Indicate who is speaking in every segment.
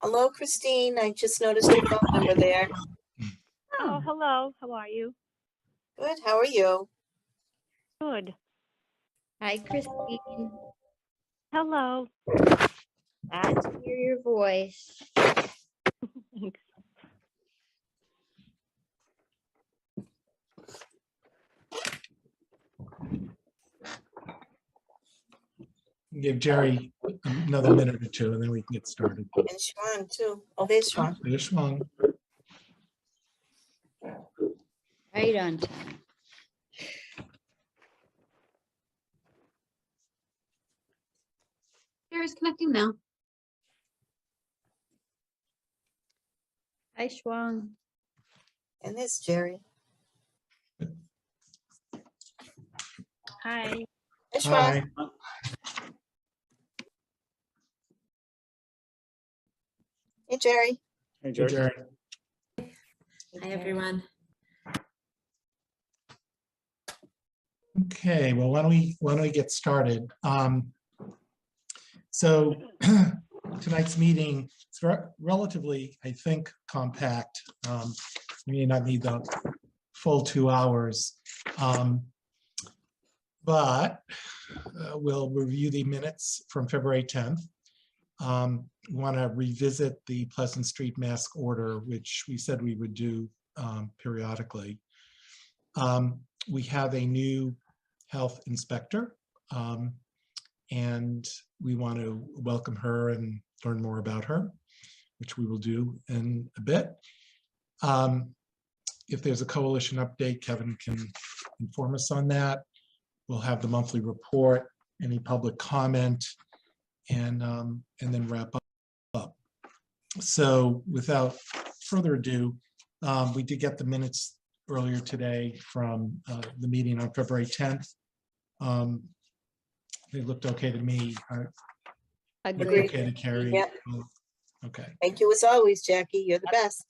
Speaker 1: Hello, Christine. I just noticed your phone number there.
Speaker 2: Oh, hello. How are you?
Speaker 1: Good. How are you?
Speaker 2: Good.
Speaker 3: Hi, Christine.
Speaker 2: Hello.
Speaker 3: Glad to hear your voice.
Speaker 2: Thanks.
Speaker 4: Give Jerry another minute or two and then we can get started.
Speaker 1: And Sean, too. Oh, there's Sean.
Speaker 4: There's Sean.
Speaker 3: Right on time.
Speaker 5: Sarah's connecting now.
Speaker 3: Hi, Schwang.
Speaker 1: And there's Jerry.
Speaker 2: Hi.
Speaker 1: Hey, Sean.
Speaker 4: Hi.
Speaker 1: Hey, Jerry.
Speaker 4: Hey, Jerry.
Speaker 5: Hi, everyone.
Speaker 4: Okay, well, why don't we get started? So tonight's meeting is relatively, I think, compact. We may not need the full 2 hours, but we'll review the minutes from February 10th. We want to revisit the Pleasant Street mask order, which we said we would do periodically. We have a new health inspector, and we want to welcome her and learn more about her, which we will do in a bit. If there's a coalition update, Kevin can inform us on that. We'll have the monthly report, any public comment, and then wrap up. So without further ado, we did get the minutes earlier today from the meeting on February 10th. They looked okay to me.
Speaker 3: Agree.
Speaker 4: Okay to carry.
Speaker 1: Yep.
Speaker 4: Okay,
Speaker 1: Thank you as always, Jackie. You're the best.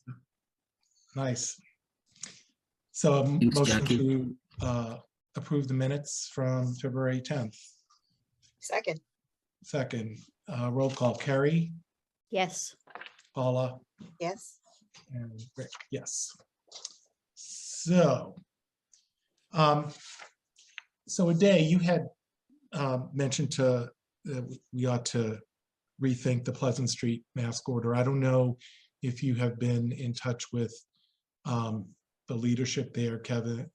Speaker 4: nice. So
Speaker 6: Thanks,
Speaker 4: motion
Speaker 6: Jackie.
Speaker 4: to approve the minutes from February 10th.
Speaker 1: Second.
Speaker 4: Second, roll call, Carrie,
Speaker 3: Yes.
Speaker 4: Paula,
Speaker 1: Yes.
Speaker 4: and Rick, yes. So, Aday, you had mentioned we ought to rethink the Pleasant Street mask order. I don't know if you have been in touch with the leadership there, Kevin.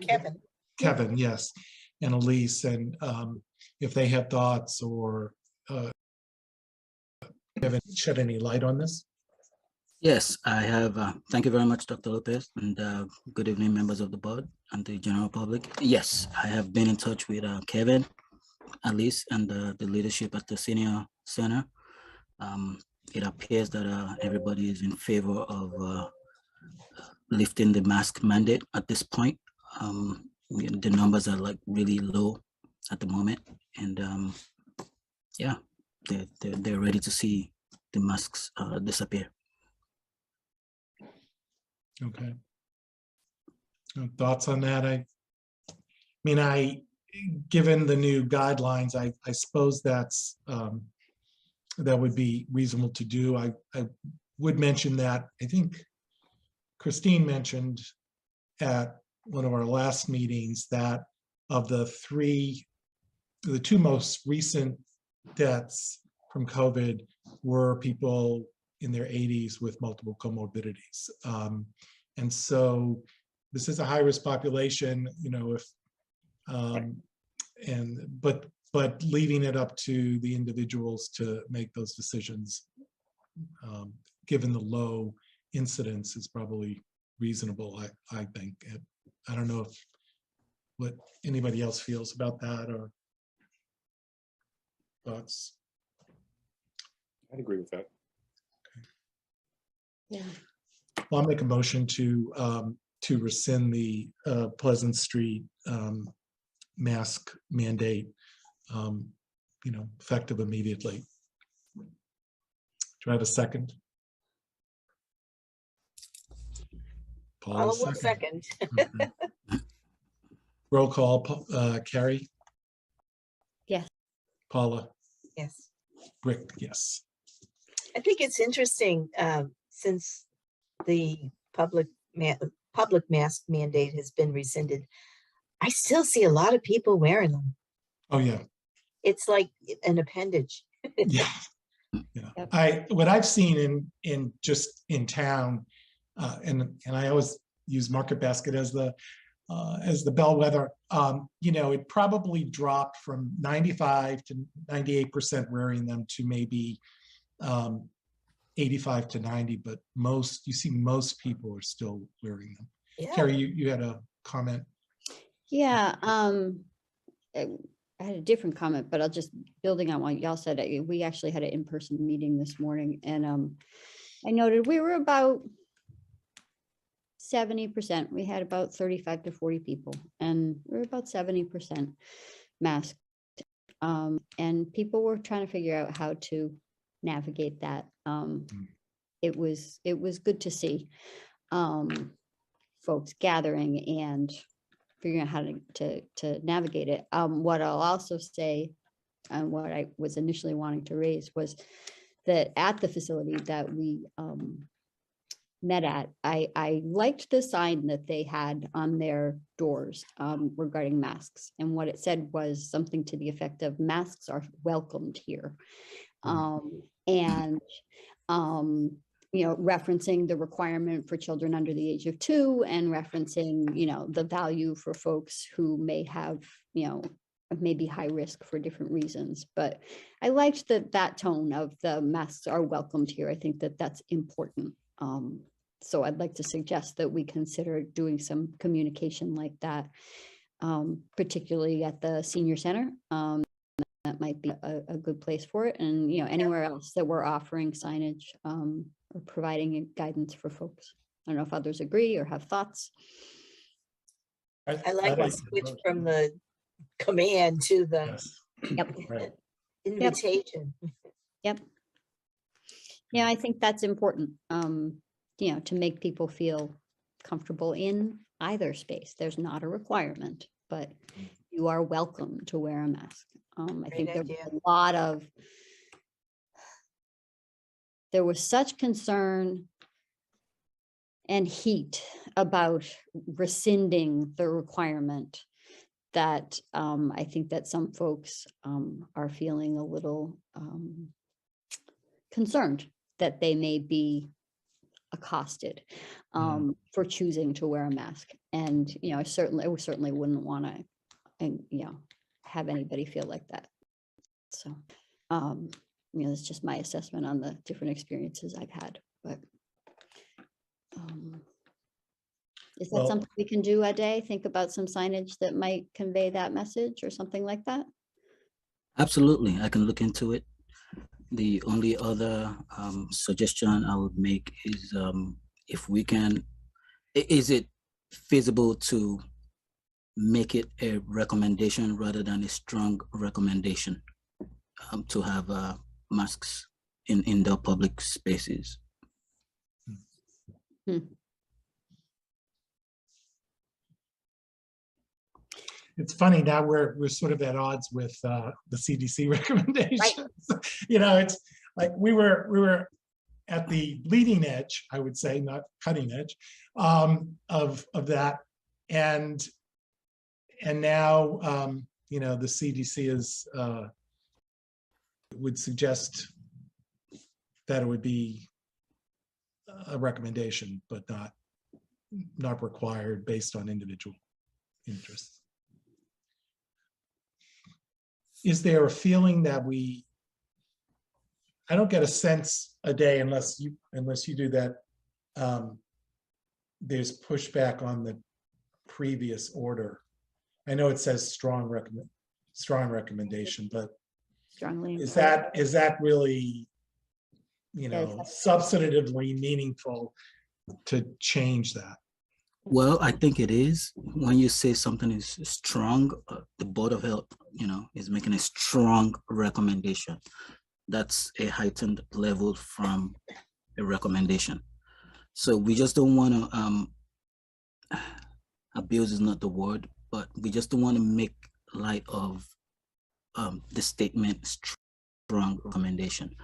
Speaker 1: Kevin.
Speaker 4: Kevin, yes, and Elise, and if they have thoughts or haven't shed any light on this.
Speaker 6: Yes, I have. Thank you very much, Dr. Lopez, and good evening, members of the board and the general public. Yes, I have been in touch with Kevin, Alice, and the leadership at the senior center. It appears that everybody is in favor of lifting the mask mandate at this point. The numbers are like really low at the moment, and yeah, they're ready to see the masks disappear.
Speaker 4: Okay. Thoughts on that? I mean, given the new guidelines, I suppose that's that would be reasonable to do. I would mention that I think Christine mentioned at one of our last meetings that of the two most recent deaths from COVID were people in their 80s with multiple comorbidities. And so this is a high-risk population, you know, but leaving it up to the individuals to make those decisions, given the low incidence, is probably reasonable, I think. I don't know what anybody else feels about that or thoughts.
Speaker 7: I'd agree with that.
Speaker 3: Yeah.
Speaker 4: Well, I'll make a motion to rescind the Pleasant Street mask mandate, effective immediately. Do I have a second?
Speaker 1: Paula will second.
Speaker 4: Okay. Roll call, Carrie?
Speaker 3: Yes.
Speaker 4: Paula?
Speaker 1: Yes.
Speaker 4: Brick, yes.
Speaker 1: I think it's interesting, since the public mask mandate has been rescinded, I still see a lot of people wearing them.
Speaker 4: Oh, yeah.
Speaker 1: It's like an appendage.
Speaker 4: Yeah. Yeah. What I've seen in just in town, and I always use Market Basket as the bellwether, it probably dropped from 95 to 98% wearing them to maybe 85 to 90, but you see most people are still wearing them.
Speaker 1: Yeah.
Speaker 4: Carrie, you had a comment?
Speaker 3: Yeah, I had a different comment, but I'll just building on what y'all said. We actually had an in-person meeting this morning, and I noted we were about 70%. We had about 35 to 40 people, and we were about 70% masked. And people were trying to figure out how to navigate that. It was good to see folks gathering and figuring out how to navigate it. What I'll also say, and what I was initially wanting to raise, was that at the facility that we met at, I liked the sign that they had on their doors regarding masks. And what it said was something to the effect of "masks are welcomed here." Referencing the requirement for children under the age of 2, and referencing, the value for folks who may have, maybe high risk for different reasons. But I liked that tone of the masks are welcomed here. I think that that's important. So I'd like to suggest that we consider doing some communication like that, particularly at the senior center. That might be a good place for it. And, anywhere else that we're offering signage or providing guidance for folks. I don't know if others agree or have thoughts.
Speaker 1: I like the switch from the command to the
Speaker 4: Right.
Speaker 1: invitation.
Speaker 3: Yep. Yeah, I think that's important, to make people feel comfortable in either space. There's not a requirement, but you are welcome to wear a mask. I think there was such concern and heat about rescinding the requirement that I think that some folks are feeling a little concerned that they may be accosted for choosing to wear a mask. And, I certainly wouldn't want to, have anybody feel like that. So, it's just my assessment on the different experiences I've had, but is that something we can do a day? Think about some signage that might convey that message or something like that?
Speaker 6: Absolutely, I can look into it. The only other suggestion I would make is if we can, is it feasible to make it a recommendation rather than a strong recommendation to have masks in indoor public spaces?
Speaker 4: It's funny now we're sort of at odds with the CDC recommendations. It's like we were at the bleeding edge, I would say, not cutting edge, of that, and now the CDC is would suggest that it would be a recommendation, but not required based on individual interests. Is there a feeling that I don't get a sense a day unless you do that, there's pushback on the previous order? I know it says strong recommendation, but
Speaker 3: Strongly.
Speaker 4: is that really, substantively meaningful to change that?
Speaker 6: Well, I think it is. When you say something is strong, the Board of Health, is making a strong recommendation. That's a heightened level from a recommendation. So we just don't want to, abuse is not the word, but we just don't want to make light of the statement strong recommendation.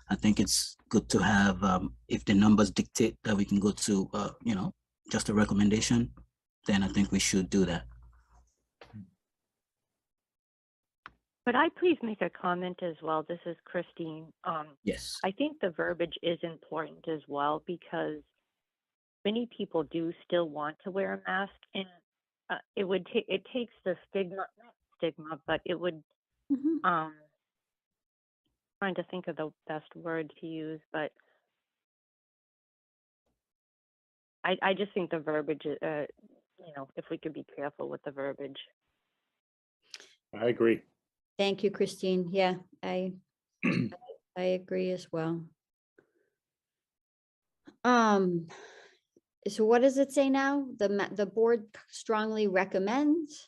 Speaker 6: I think it's good to have, if the numbers dictate that we can go to, just a recommendation, then I think we should do that.
Speaker 2: Could I please make a comment as well? This is Christine.
Speaker 6: Yes.
Speaker 2: I think the verbiage is important as well because many people do still want to wear a mask, and it takes the not stigma, but it would trying to think of the best word to use, but I just think the verbiage, if we could be careful with the verbiage.
Speaker 7: I agree.
Speaker 3: Thank you, Christine. Yeah, I agree as well. So what does it say now? The board strongly recommends?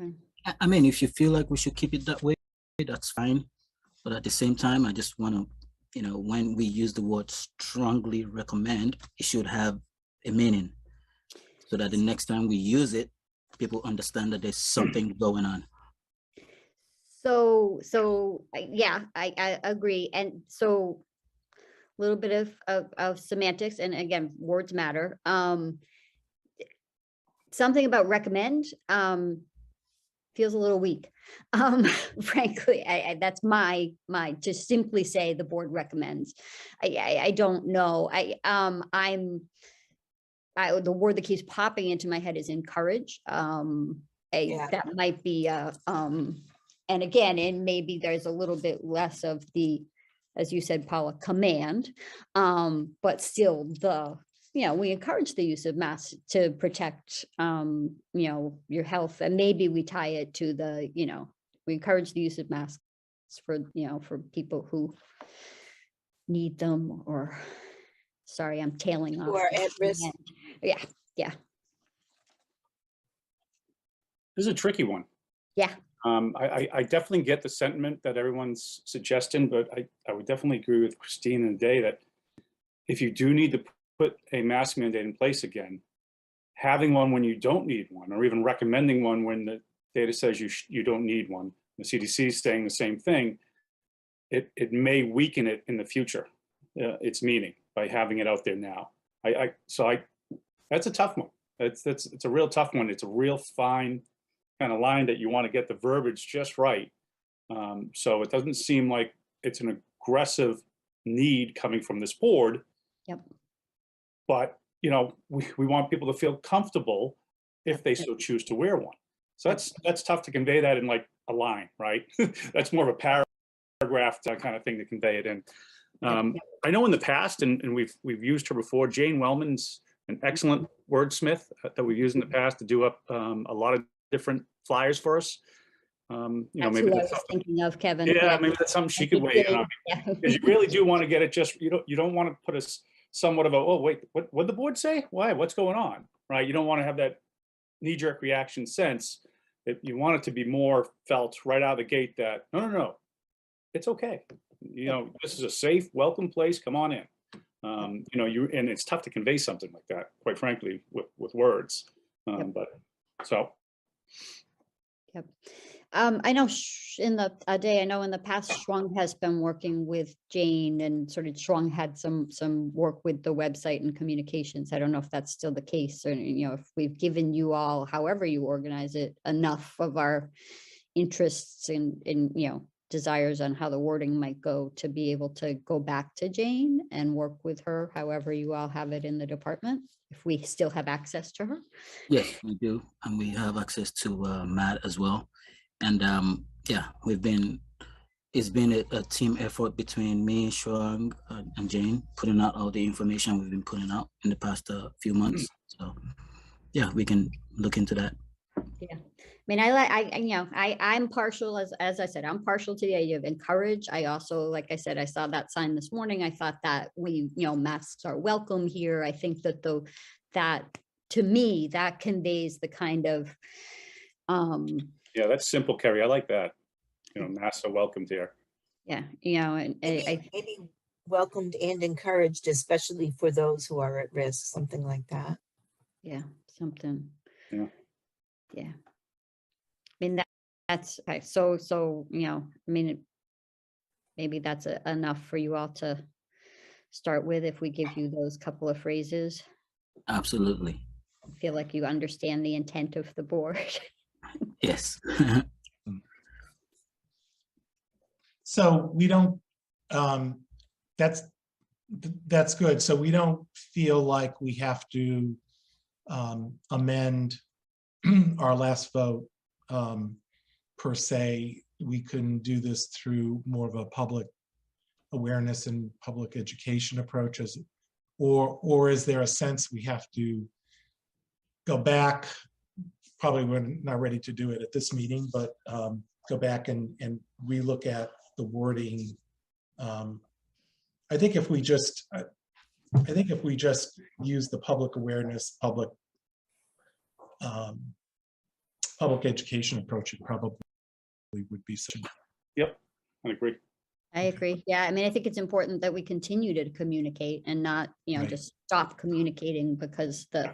Speaker 3: Okay.
Speaker 6: I mean, if you feel like we should keep it that way, that's fine. But at the same time, I just want to, when we use the word strongly recommend, it should have a meaning so that the next time we use it, people understand that there's something going on.
Speaker 3: So yeah, I agree. And so a little bit of semantics, and again, words matter. Something about recommend feels a little weak. Frankly, that's my to simply say the board recommends. I don't know. The word that keeps popping into my head is encourage. That might be and again, and maybe there's a little bit less of the, as you said, Paula, command, but still we encourage the use of masks to protect, your health. And maybe we tie it to we encourage the use of masks for people who need them, or sorry, I'm tailing off.
Speaker 1: Who are at risk.
Speaker 3: Yeah.
Speaker 7: This is a tricky one.
Speaker 3: Yeah.
Speaker 7: I definitely get the sentiment that everyone's suggesting, but I would definitely agree with Christine and Day that if you do need to put a mask mandate in place again, having one when you don't need one, or even recommending one when the data says you don't need one, the CDC is saying the same thing, it may weaken it in the future, its meaning, by having it out there now. That's a tough one. It's a real tough one. It's a real fine kind of line that you want to get the verbiage just right. So it doesn't seem like it's an aggressive need coming from this board.
Speaker 3: Yep.
Speaker 7: But we want people to feel comfortable if they so choose to wear one. So that's tough to convey that in like a line, right? That's more of a paragraph kind of thing to convey it in. I know in the past, and we've used her before, Jane Wellman's an excellent wordsmith that we've used in the past to do up a lot of different flyers for us.
Speaker 3: That's
Speaker 7: maybe
Speaker 3: who I
Speaker 7: that's
Speaker 3: was thinking of, Kevin.
Speaker 7: yeah, maybe that's something she could weigh in on. Because you really do want to get it just, you don't want to put a somewhat of a, oh wait, what the board say? Why? What's going on? Right? You don't want to have that knee-jerk reaction sense. You want it to be more felt right out of the gate that no, it's okay. This is a safe, welcome place. Come on in. And it's tough to convey something like that, quite frankly, with words. But so.
Speaker 3: Yep. I know in the past, Shrung has been working with Jane, and sort of Shrung had some work with the website and communications. I don't know if that's still the case, or if we've given you all, however you organize it, enough of our interests and desires on how the wording might go to be able to go back to Jane and work with her, however you all have it in the department, if we still have access to her.
Speaker 6: Yes, we do. And we have access to Matt as well. And it's been a team effort between me, Shrung, and Jane, putting out all the information we've been putting out in the past few months. So yeah, we can look into that.
Speaker 3: Yeah. I mean, I'm partial, as I said, I'm partial to the idea of encourage. I also, like I said, I saw that sign this morning. I thought that masks are welcome here. I think that that to me, that conveys the kind of,
Speaker 7: yeah, that's simple, Kerry. I like that. Masks are welcomed here.
Speaker 3: Yeah. And
Speaker 1: maybe welcomed and encouraged, especially for those who are at risk, something like that.
Speaker 3: Yeah. Something.
Speaker 7: Yeah.
Speaker 3: Yeah. I mean, That's okay. So, I mean, maybe that's enough for you all to start with if we give you those couple of phrases.
Speaker 6: Absolutely.
Speaker 3: I feel like you understand the intent of the board.
Speaker 6: Yes.
Speaker 4: So we don't, that's good. So we don't feel like we have to amend our last vote per se. We can do this through more of a public awareness and public education approaches, or is there a sense we have to go back? Probably we're not ready to do it at this meeting, but go back and relook at the wording. I think if we just use the public awareness, public education approach, it probably would be such.
Speaker 7: Yep, I agree.
Speaker 3: I agree. Yeah, I mean, I think it's important that we continue to communicate and not,
Speaker 4: Right.
Speaker 3: just stop communicating because the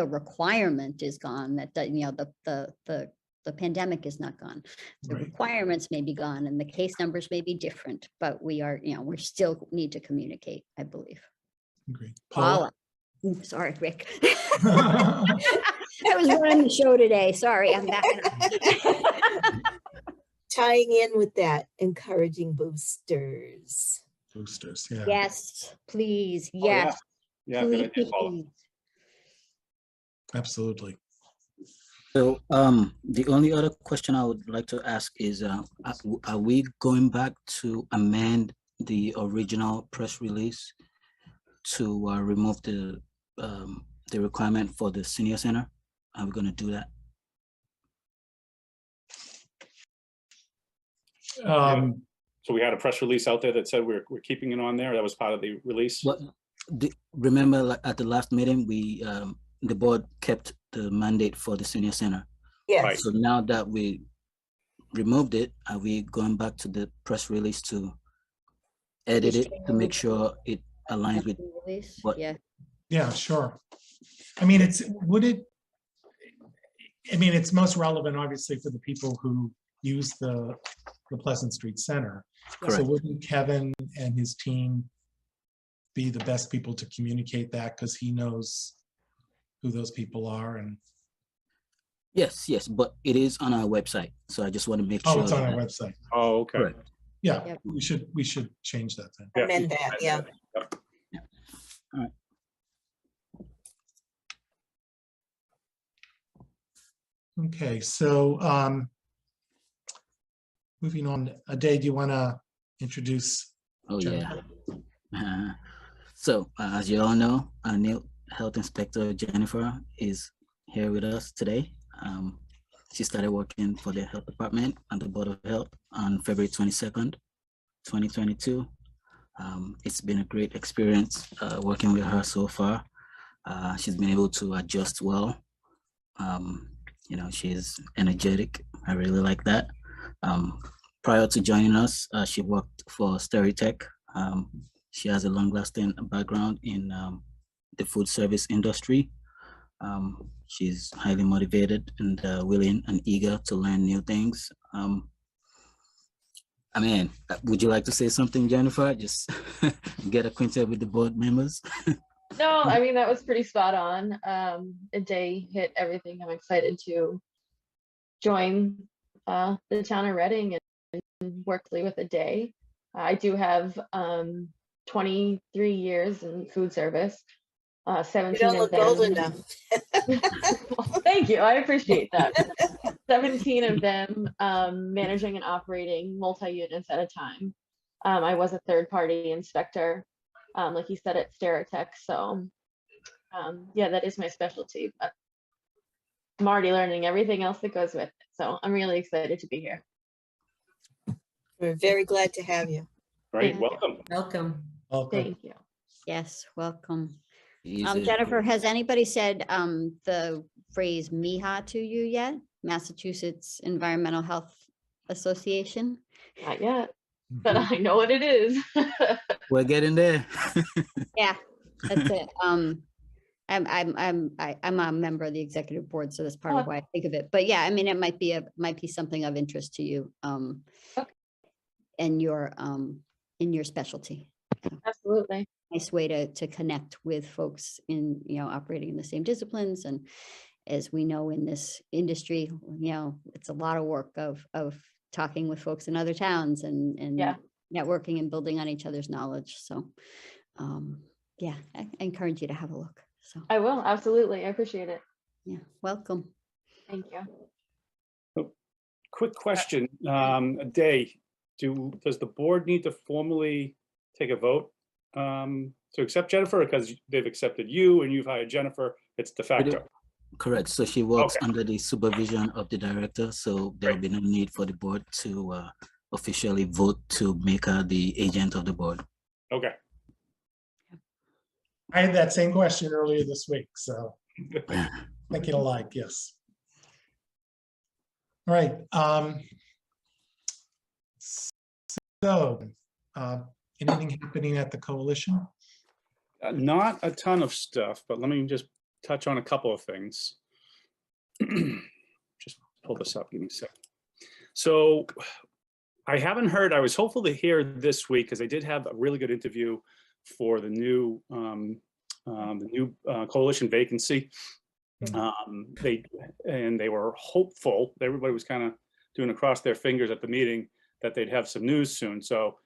Speaker 3: requirement is gone, that the pandemic is not gone. The
Speaker 4: Right.
Speaker 3: requirements may be gone and the case numbers may be different, but we are, we still need to communicate, I believe.
Speaker 4: Agree.
Speaker 3: Paula. Ooh, sorry, Rick. I was running the show today. Sorry, I'm back.
Speaker 1: Tying in with that, encouraging boosters.
Speaker 4: Boosters, yeah.
Speaker 3: Yes, please.
Speaker 7: Oh, yeah.
Speaker 3: Yes.
Speaker 7: Yeah, good idea,
Speaker 3: Please,
Speaker 7: Paula.
Speaker 3: please.
Speaker 4: Absolutely.
Speaker 6: So the only other question I would like to ask is, are we going back to amend the original press release to remove the requirement for the senior center? Are we going to do that?
Speaker 7: So we had a press release out there that said we're keeping it on there. That was part of the release.
Speaker 6: Well, remember, like, at the last meeting, we the board kept the mandate for the senior center.
Speaker 1: Yes.
Speaker 7: Right.
Speaker 6: So now that we removed it, are we going back to the press release to edit it to make sure it aligns with
Speaker 3: Release,
Speaker 6: what?
Speaker 3: yeah.
Speaker 4: Yeah, sure. I mean, it's most relevant, obviously, for the people who use the Pleasant Street Center. So
Speaker 6: Correct.
Speaker 4: wouldn't Kevin and his team be the best people to communicate that, because he knows who those people are? And
Speaker 6: Yes, but it is on our website. So I just want to make sure.
Speaker 4: it's on our
Speaker 6: that-
Speaker 4: website.
Speaker 7: Oh, okay.
Speaker 6: Correct.
Speaker 4: Yeah,
Speaker 3: Yep.
Speaker 4: we should change that then.
Speaker 7: Yeah.
Speaker 1: Amend that, yeah.
Speaker 4: Okay, so moving on, Ade, do you want to introduce?
Speaker 6: Oh,
Speaker 4: Jennifer?
Speaker 6: yeah. So as you all know, our new health inspector, Jennifer, is here with us today. She started working for the health department and the Board of Health on February 22nd, 2022. It's been a great experience working with her so far. She's been able to adjust well. She's energetic. I really like that. Prior to joining us, she worked for Stereotech. She has a long-lasting background in the food service industry. She's highly motivated and willing and eager to learn new things. Would you like to say something, Jennifer? Just get acquainted with the board members.
Speaker 8: No, I mean, that was pretty spot on. Ade hit everything. I'm excited to join the town of Reading and work with Ade. I do have 23 years in food service,
Speaker 1: You
Speaker 8: 17
Speaker 1: don't
Speaker 8: of
Speaker 1: look old
Speaker 8: them.
Speaker 1: enough.
Speaker 8: Well, thank you. I appreciate that. 17 of them managing and operating multi-units at a time. I was a third-party inspector, like you said, at Stereotech. So yeah, that is my specialty. But I'm already learning everything else that goes with it. So I'm really excited to be here.
Speaker 1: We're very glad to have you.
Speaker 7: Right,
Speaker 8: Thank you.
Speaker 7: welcome.
Speaker 5: Welcome.
Speaker 4: Welcome.
Speaker 8: Thank you.
Speaker 3: Yes, welcome.
Speaker 6: Easy.
Speaker 3: Jennifer, has anybody said the phrase MIHA to you yet? Massachusetts Environmental Health Association?
Speaker 8: Not yet, but I know what it is.
Speaker 6: We're getting there.
Speaker 3: Yeah, that's it. I'm a member of the executive board, so that's part of
Speaker 8: Oh.
Speaker 3: why I think of it. But yeah, I mean, it might be something of interest to you,
Speaker 8: Okay.
Speaker 3: in your specialty.
Speaker 8: Absolutely.
Speaker 3: Nice way to connect with folks in, operating in the same disciplines. And as we know in this industry, it's a lot of work of talking with folks in other towns and
Speaker 8: Yeah.
Speaker 3: networking and building on each other's knowledge. So yeah, I encourage you to have a look. So
Speaker 8: I will. Absolutely. I appreciate it.
Speaker 3: yeah, welcome.
Speaker 8: Thank you.
Speaker 7: Quick question, does the board need to formally take a vote to accept Jennifer, because they've accepted you and you've hired Jennifer, it's de facto?
Speaker 6: Correct. So she works
Speaker 7: Okay.
Speaker 6: under the supervision of the director, so there will be no need for the board to officially vote to make her the agent of the board.
Speaker 7: Okay.
Speaker 4: I had that same question earlier this week, so thinking alike, yes. All right. So, anything happening at the coalition?
Speaker 7: Not a ton of stuff, but let me just touch on a couple of things. Just pull this up, give me a sec. So I haven't heard, I was hopeful to hear this week, because I did have a really good interview for the new coalition vacancy. They were hopeful, everybody was kind of doing across their fingers at the meeting that they'd have some news soon. So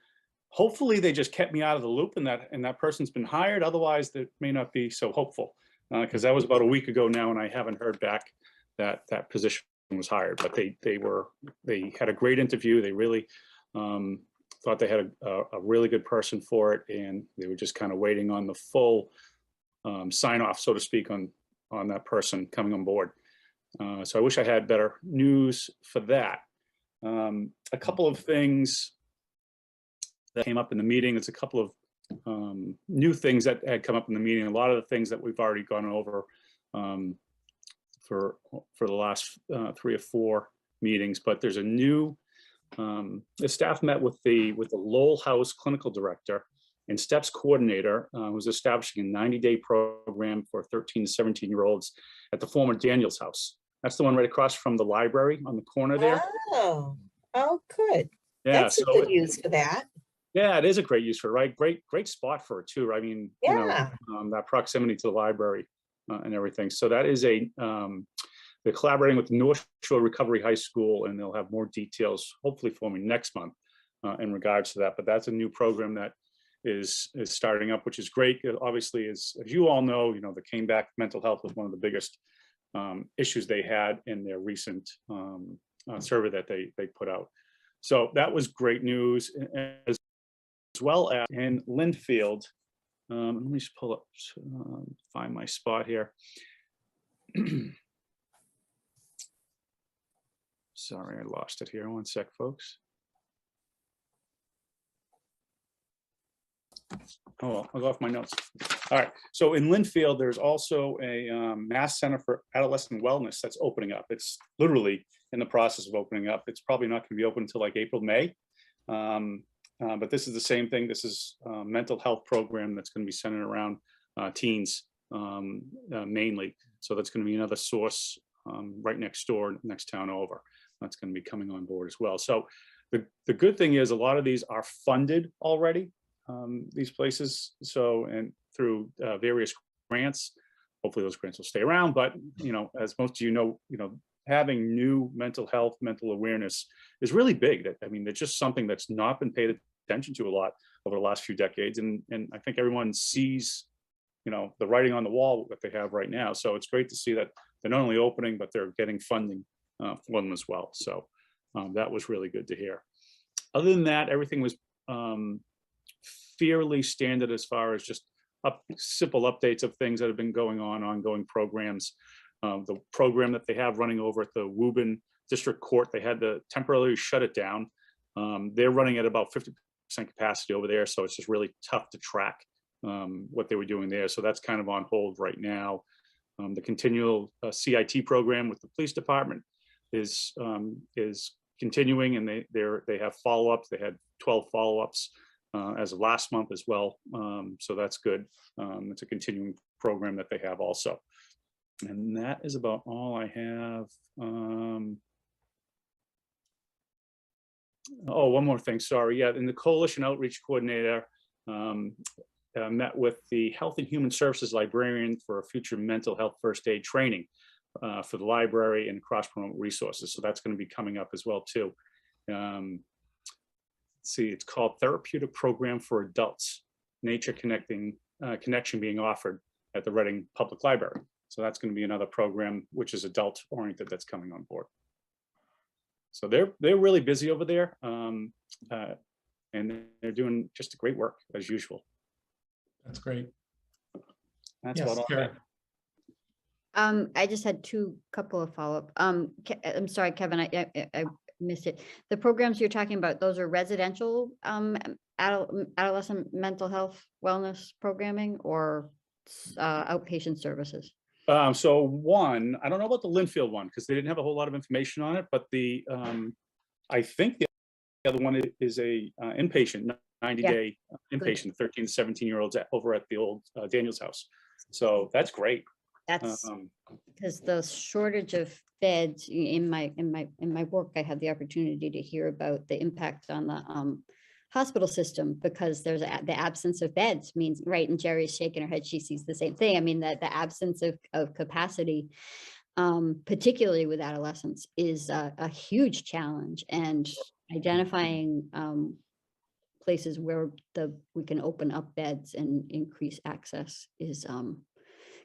Speaker 7: hopefully they just kept me out of the loop and that person's been hired. Otherwise, that may not be so hopeful, because that was about a week ago now, and I haven't heard back that that position was hired. But they had a great interview. They really thought they had a really good person for it, and they were just kind of waiting on the full sign off, so to speak, on that person coming on board. So I wish I had better news for that. A couple of things that came up in the meeting. It's a couple of new things that had come up in the meeting. A lot of the things that we've already gone over for the last 3 or 4 meetings. But there's a new. The staff met with the Lowell House clinical director and STEPS coordinator, who's establishing a 90-day program for 13 to 17-year-olds at the former Daniels house. That's the one right across from the library on the corner there.
Speaker 1: Oh, good.
Speaker 7: Yeah,
Speaker 1: That's a
Speaker 7: so
Speaker 1: good use for that.
Speaker 7: yeah, it is a great use for it, right? Great spot for it too. I mean,
Speaker 1: Yeah.
Speaker 7: that proximity to the library and everything. So that is they're collaborating with North Shore Recovery High School, and they'll have more details hopefully for me next month in regards to that. But that's a new program that is starting up, which is great. Obviously, as you all know, the came back mental health was one of the biggest issues they had in their recent survey that they put out. So that was great news, as well as in Linfield. Let me just pull up, find my spot here. Sorry, I lost it here. One sec, folks. Oh, well, I'll go off my notes. All right. So in Linfield, there's also a Mass Center for Adolescent Wellness that's opening up. It's literally in the process of opening up. It's probably not going to be open until like April, May. But this is the same thing. This is a mental health program that's going to be centered around teens mainly. So that's going to be another source right next door, next town over. That's going to be coming on board as well. So the good thing is a lot of these are funded already, these places. So, and through various grants, hopefully those grants will stay around. But, as most of you know, having new mental health, mental awareness is really big. It's just something that's not been paid attention to a lot over the last few decades. And I think everyone sees, the writing on the wall that they have right now. So it's great to see that they're not only opening, but they're getting funding for them as well. So that was really good to hear. Other than that, everything was fairly standard as far as just simple updates of things that have been going on, ongoing programs. The program that they have running over at the Woburn District Court, they had to temporarily shut it down. They're running at about 50% capacity over there, so it's just really tough to track what they were doing there. So that's kind of on hold right now. The continual CIT program with the police department is continuing, and they have follow-ups. They had 12 follow-ups as of last month as well. So that's good. It's a continuing program that they have also. And that is about all I have. Oh, one more thing, sorry. Yeah, and the Coalition Outreach Coordinator met with the Health and Human Services librarian for a future mental health first aid training for the library and cross-promote resources. So that's going to be coming up as well too. Let's see, it's called Therapeutic Program for Adults, Nature Connection being offered at the Reading Public Library. So that's going to be another program which is adult oriented that's coming on board. So they're really busy over there, and they're doing just great work as usual.
Speaker 4: That's great.
Speaker 7: That's
Speaker 4: Yes,
Speaker 7: about all I
Speaker 4: Karen.
Speaker 7: have.
Speaker 3: I just had couple of follow-up. I'm sorry, Kevin, I missed it. The programs you're talking about, those are residential adolescent mental health wellness programming or outpatient services?
Speaker 7: So one, I don't know about the Linfield one because they didn't have a whole lot of information on it, but the I think the other one is a inpatient, 90-day inpatient, 13 to 17-year-olds over at the old Daniel's house. So that's great.
Speaker 3: That's because the shortage of beds in my work, I had the opportunity to hear about the impact on the hospital system because there's the absence of beds means, right, and Jerry's shaking her head, she sees the same thing. I mean, that the absence of capacity, particularly with adolescents, is a huge challenge, and identifying places where we can open up beds and increase access is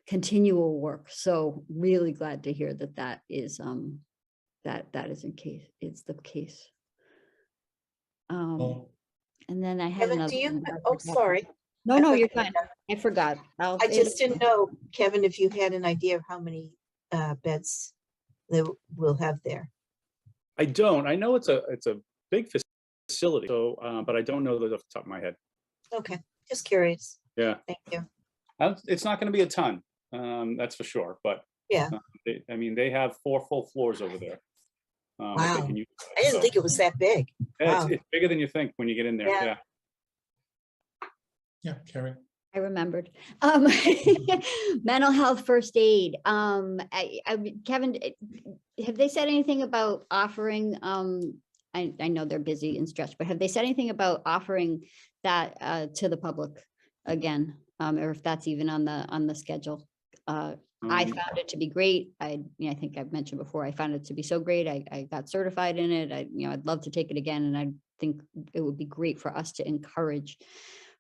Speaker 3: continual work. So really glad to hear that is that is the case.
Speaker 4: Well,
Speaker 3: And then I had
Speaker 1: Kevin,
Speaker 3: another.
Speaker 1: do you,
Speaker 3: one, but I
Speaker 1: oh,
Speaker 3: forgot.
Speaker 1: sorry.
Speaker 3: No,
Speaker 1: I
Speaker 3: no,
Speaker 1: thought
Speaker 3: you're
Speaker 1: you had
Speaker 3: fine. I forgot.
Speaker 1: I just didn't know, Kevin, if you had an idea of how many beds they will have there.
Speaker 7: I don't. I know it's a big facility, so but I don't know that off the top of my head.
Speaker 1: Okay, just curious.
Speaker 7: Yeah,
Speaker 1: Thank you.
Speaker 7: it's not going to be a ton, that's for sure. But
Speaker 1: Yeah.
Speaker 7: I mean, they have 4 full floors over there. That they
Speaker 1: Wow.
Speaker 7: can use.
Speaker 1: I didn't
Speaker 7: So,
Speaker 1: think it was that big.
Speaker 7: yeah,
Speaker 1: Wow.
Speaker 7: it's bigger than you think when you get in there.
Speaker 1: Yeah.
Speaker 7: Yeah.
Speaker 4: yeah, Carrie.
Speaker 3: I remembered. Mental health first aid. Kevin, have they said anything about offering, I know they're busy and stretched, but have they said anything about offering that to the public again? Or if that's even on the schedule? I found it to be great. I think I've mentioned before, I found it to be so great. I got certified in it. I'd love to take it again. And I think it would be great for us to encourage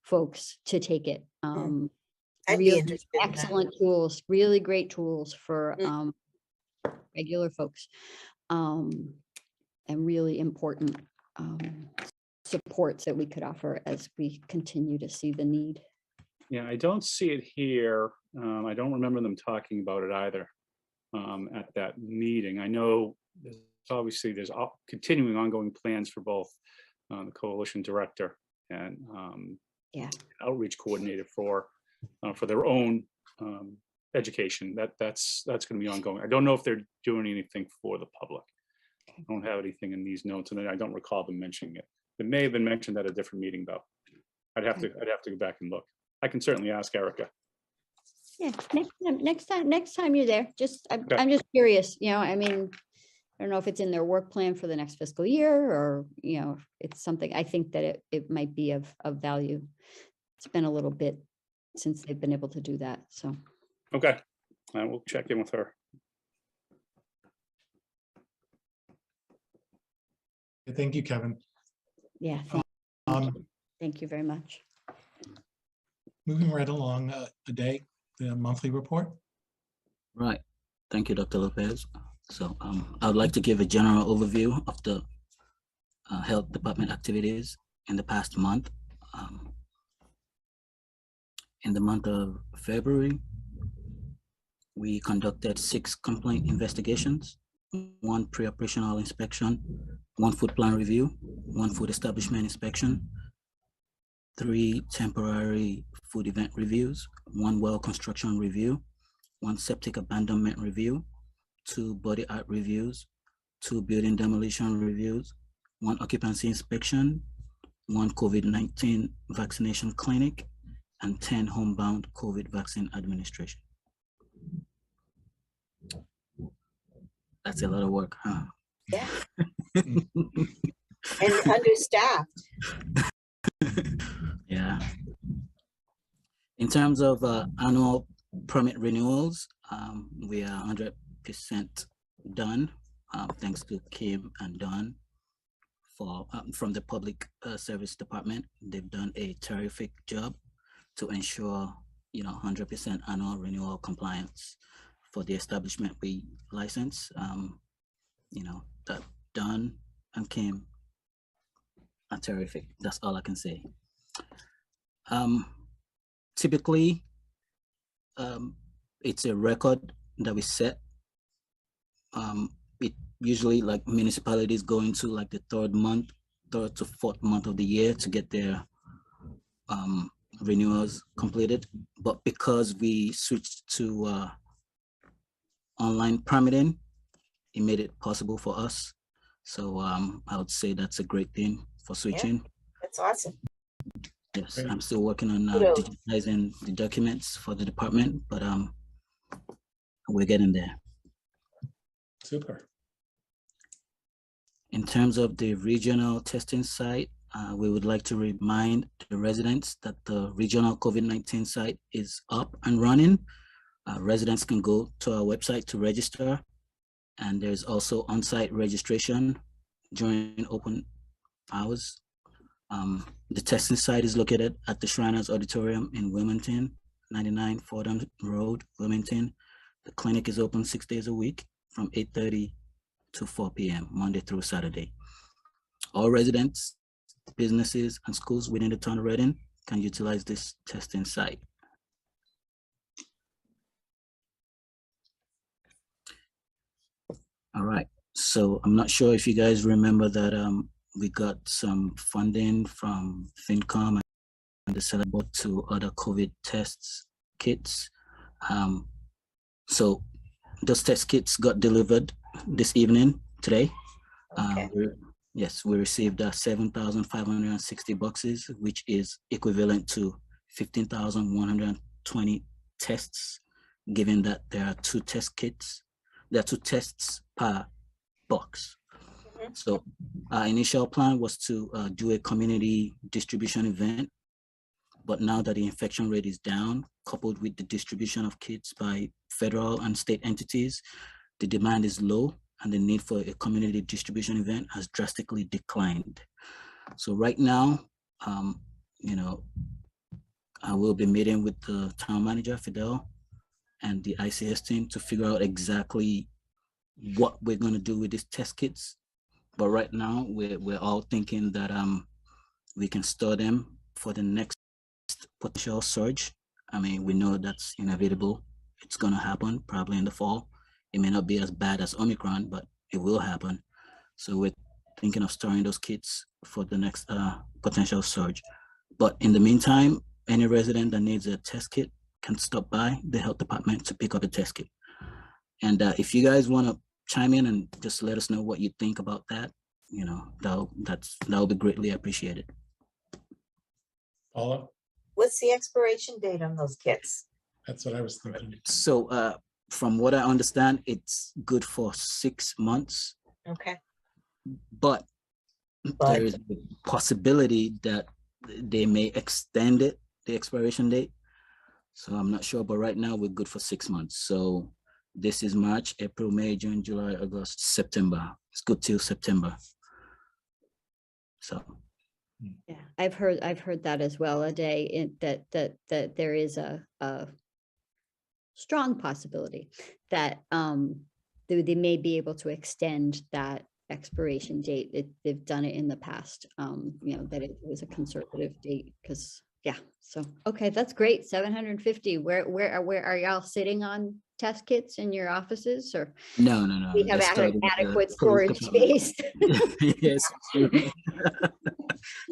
Speaker 3: folks to take it.
Speaker 1: I'd be
Speaker 3: Really
Speaker 1: interested in that.
Speaker 3: excellent tools, really great tools for regular folks, and really important supports that we could offer as we continue to see the need.
Speaker 7: Yeah, I don't see it here. I don't remember them talking about it either at that meeting. I know obviously there's continuing ongoing plans for both the coalition director and outreach coordinator for their own education. That's going to be ongoing. I don't know if they're doing anything for the public. I don't have anything in these notes, and I don't recall them mentioning it. It may have been mentioned at a different meeting though. I'd have to go back and look. I can certainly ask Erica.
Speaker 3: Yeah, next time you're there, I'm just curious, I mean, I don't know if it's in their work plan for the next fiscal year or, it's something I think that it might be of value. It's been a little bit since they've been able to do that, so.
Speaker 7: Okay, I will check in with her.
Speaker 4: Thank you, Kevin.
Speaker 3: Yeah, thank you very much.
Speaker 4: Moving right along, the monthly report.
Speaker 6: Right. Thank you, Dr. Lopez. So I would like to give a general overview of the health department activities in the past month. In the month of February, we conducted 6 complaint investigations, 1 pre-operational inspection, 1 food plan review, 1 food establishment inspection, 3 temporary food event reviews, 1 well construction review, 1 septic abandonment review, 2 body art reviews, 2 building demolition reviews, 1 occupancy inspection, 1 COVID-19 vaccination clinic, and 10 homebound COVID vaccine administration. That's a lot of work, huh?
Speaker 1: Yeah. And understaffed.
Speaker 6: Yeah. In terms of annual permit renewals, we are 100% done, thanks to Kim and Don from the Public Service Department. They've done a terrific job to ensure, 100% annual renewal compliance for the establishment we license. That Don and Kim are terrific. That's all I can say. Typically, it's a record that we set. It usually, like, municipalities go into like the third to fourth month of the year to get their renewals completed. But because we switched to online permitting, it made it possible for us. So I would say that's a great thing for switching.
Speaker 1: That's awesome.
Speaker 6: Yes,
Speaker 4: Great.
Speaker 6: I'm still working on
Speaker 1: Kudos.
Speaker 6: digitizing the documents for the department, but we're getting there.
Speaker 4: Super.
Speaker 6: In terms of the regional testing site, we would like to remind the residents that the regional COVID-19 site is up and running. Residents can go to our website to register, and there's also on-site registration during open hours. The testing site is located at the Shriners Auditorium in Wilmington, 99 Fordham Road, Wilmington. The clinic is open 6 days a week from 8:30 to 4 p.m., Monday through Saturday. All residents, businesses, and schools within the town of Reading can utilize this testing site. All right, so I'm not sure if you guys remember that we got some funding from FinCom and the Select Board to other COVID tests kits. So those test kits got delivered this evening, today.
Speaker 1: Okay.
Speaker 6: Yes, we received 7,560 boxes, which is equivalent to 15,120 tests, given that there are 2 test kits. There are 2 tests per box.
Speaker 1: Mhm.
Speaker 6: So our initial plan was to do a community distribution event, but now that the infection rate is down, coupled with the distribution of kits by federal and state entities, the demand is low and the need for a community distribution event has drastically declined. So right now, I will be meeting with the town manager, Fidel, and the ICS team to figure out exactly what we're going to do with these test kits. But right now, we're all thinking that we can store them for the next potential surge. I mean, we know that's inevitable. It's going to happen probably in the fall. It may not be as bad as Omicron, but it will happen. So we're thinking of storing those kits for the next potential surge. But in the meantime, any resident that needs a test kit can stop by the health department to pick up a test kit. And if you guys want to chime in and just let us know what you think about that, that'll be greatly appreciated.
Speaker 4: Paula,
Speaker 1: What's the expiration date on those kits?
Speaker 4: that's what I was thinking.
Speaker 6: So from what I understand, it's good for 6 months,
Speaker 1: Okay.
Speaker 6: but
Speaker 1: But
Speaker 6: there is a possibility that they may extend it, the expiration date. So I'm not sure, but right now we're good for 6 months. So this is March, April, May, June, July, August, September. It's good till September. So
Speaker 3: Yeah, I've heard that as well, Ade, that there is a strong possibility that they may be able to extend that expiration date. They've done it in the past, that it was a conservative date, because yeah. So okay, that's great. 750. Where are y'all sitting on test kits in your offices, or
Speaker 6: no.
Speaker 3: we have
Speaker 6: They started with the
Speaker 3: adequate
Speaker 6: police
Speaker 3: storage
Speaker 6: department.
Speaker 3: space?
Speaker 6: Yes.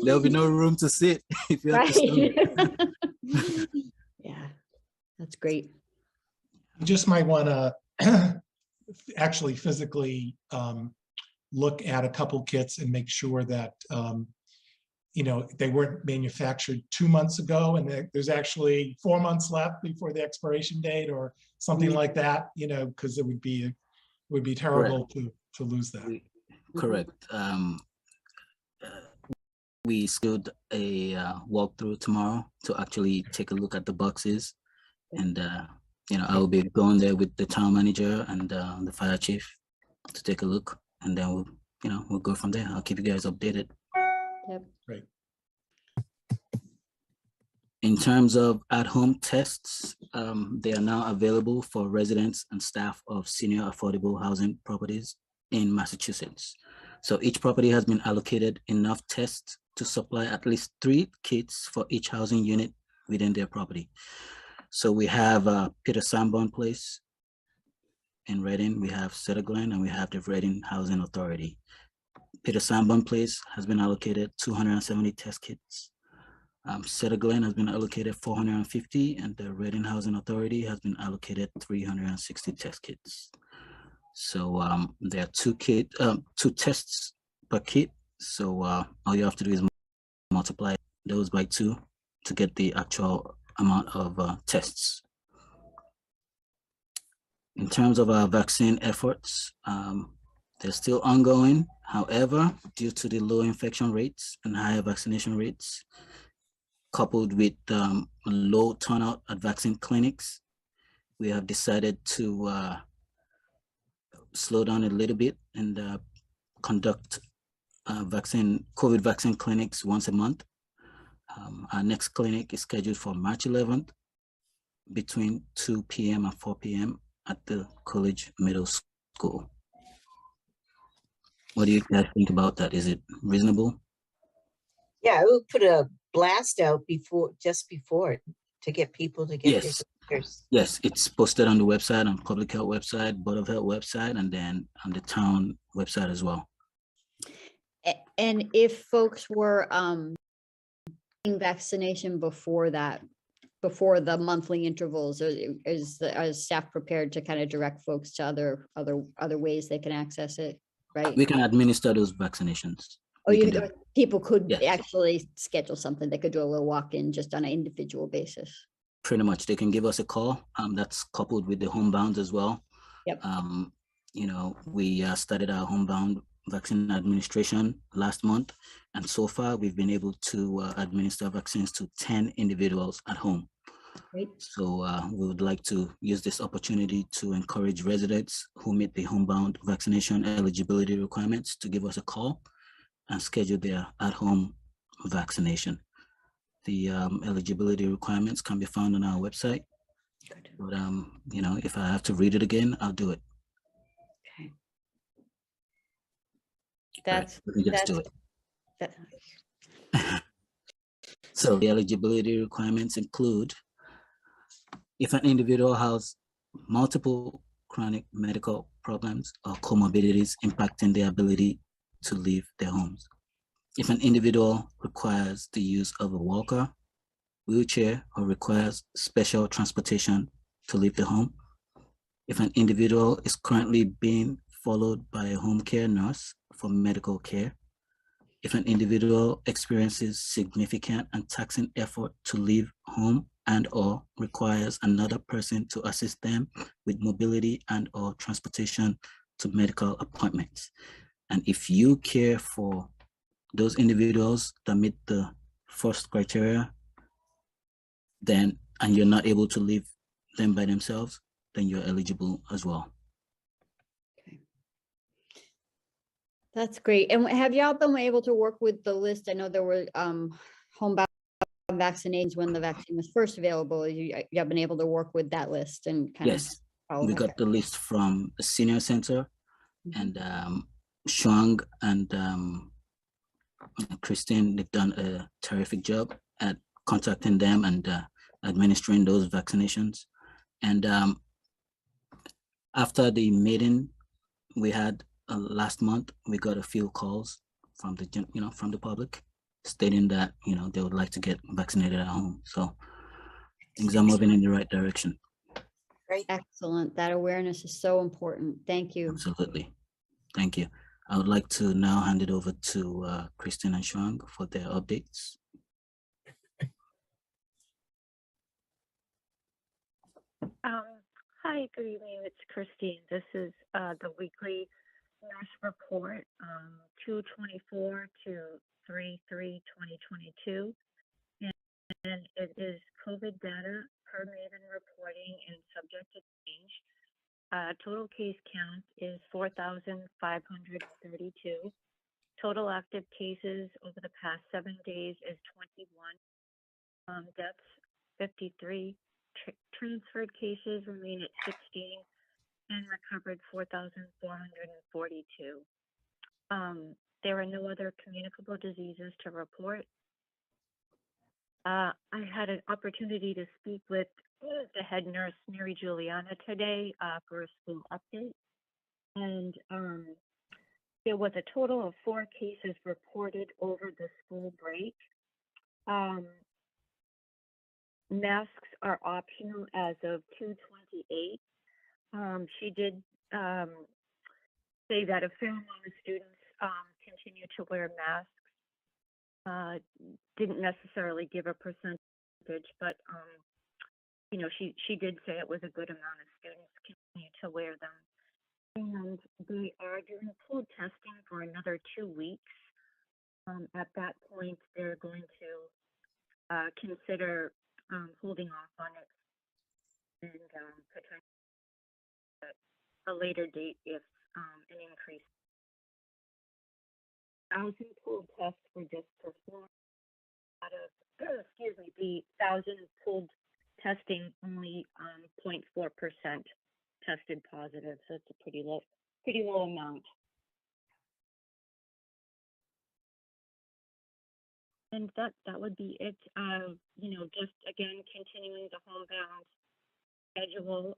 Speaker 6: There'll be no room to sit if you have to store
Speaker 3: Right.
Speaker 6: it.
Speaker 3: Yeah, that's great.
Speaker 4: You just might want to actually physically look at a couple kits and make sure that they weren't manufactured 2 months ago, and there's actually 4 months left before the expiration date or something like that, because it would be terrible to lose that.
Speaker 6: Correct. We scheduled a walkthrough tomorrow to actually take a look at the boxes, and I will be going there with the town manager and the fire chief to take a look, and then we'll go from there. I'll keep you guys updated.
Speaker 3: Yep.
Speaker 4: Great.
Speaker 6: In terms of at-home tests, they are now available for residents and staff of senior affordable housing properties in Massachusetts. So each property has been allocated enough tests to supply at least 3 kits for each housing unit within their property. So we have Peter Sanborn Place in Reading, we have Cedar Glen, and we have the Reading Housing Authority. Peter Sanborn Place has been allocated 270 test kits. Cedar Glen has been allocated 450, and the Reading Housing Authority has been allocated 360 test kits. So there are 2 tests per kit. So all you have to do is multiply those by 2 to get the actual amount of tests. In terms of our vaccine efforts, they're still ongoing. However, due to the low infection rates and higher vaccination rates, coupled with low turnout at vaccine clinics, we have decided to slow down a little bit and conduct COVID vaccine clinics once a month. Our next clinic is scheduled for March 11th between 2 p.m. and 4 p.m. at the College Middle School. What do you guys think about that? Is it reasonable?
Speaker 1: Yeah, I would put a blast out just before to get people to get
Speaker 6: Yes.
Speaker 1: their boosters.
Speaker 6: Yes, it's posted on the website, on Public Health website, Board of Health website, and then on the town website as well.
Speaker 3: And if folks were getting vaccination before that, before the monthly intervals, is staff prepared to kind of direct folks to other ways they can access it, right?
Speaker 6: We can administer those vaccinations.
Speaker 3: Oh, people could
Speaker 6: Yes.
Speaker 3: actually schedule something. They could do a little walk-in just on an individual basis.
Speaker 6: Pretty much, they can give us a call. That's coupled with the homebound as well.
Speaker 3: Yep.
Speaker 6: We started our homebound vaccine administration last month, and so far we've been able to administer vaccines to 10 individuals at home.
Speaker 3: Great.
Speaker 6: So we would like to use this opportunity to encourage residents who meet the homebound vaccination eligibility requirements to give us a call and schedule their at-home vaccination. The eligibility requirements can be found on our website.
Speaker 3: Good.
Speaker 6: But if I have to read it again, I'll do it.
Speaker 3: Okay.
Speaker 6: Let me just do it. So the eligibility requirements include: if an individual has multiple chronic medical problems or comorbidities impacting their ability to leave their homes; if an individual requires the use of a walker, wheelchair, or requires special transportation to leave the home; if an individual is currently being followed by a home care nurse for medical care; if an individual experiences significant and taxing effort to leave home and/or requires another person to assist them with mobility and/or transportation to medical appointments. And if you care for those individuals that meet the first criteria, and you're not able to leave them by themselves, then you're eligible as well.
Speaker 3: That's great. And have y'all been able to work with the list? I know there were homebound vaccinations when the vaccine was first available. You've been able to work with that list and kind
Speaker 6: Yes,
Speaker 3: of.
Speaker 6: we got the list from the senior center, and Shuang and Christine, they've done a terrific job at contacting them and administering those vaccinations. And after the meeting we had last month, we got a few calls from the public stating that they would like to get vaccinated at home. So things are moving in the right direction.
Speaker 1: Great.
Speaker 3: Excellent. That awareness is so important. Thank you.
Speaker 6: Absolutely. Thank you. I would like to now hand it over to Christine and Shuang for their updates.
Speaker 2: Hi, good evening. It's Christine. This is the weekly nurse report, 2/24 to 3/3/2022. And it is COVID data per Maven reporting and subject to change. Total case count is 4,532. Total active cases over the past 7 days is 21. Deaths 53. Transferred cases remain at 16 and recovered 4,442. There are no other communicable diseases to report. I had an opportunity to speak with the head nurse, Mary Juliana, today for a school update. And there was a total of 4 cases reported over the school break. Masks are optional as of 2/28. She did say that a fair amount of students continue to wear masks. Didn't necessarily give a percentage, but you know, she did say it was a good amount of students continue to wear them. And they are doing pool testing for another 2 weeks. At that point, they're going to consider holding off on it and potentially a later date if an increase. 1,000 pool tests were just performed out of, the 1,000 pooled testing, only 0.4% tested positive, so it's a pretty low amount. And that would be it. You know, just again continuing the homebound schedule.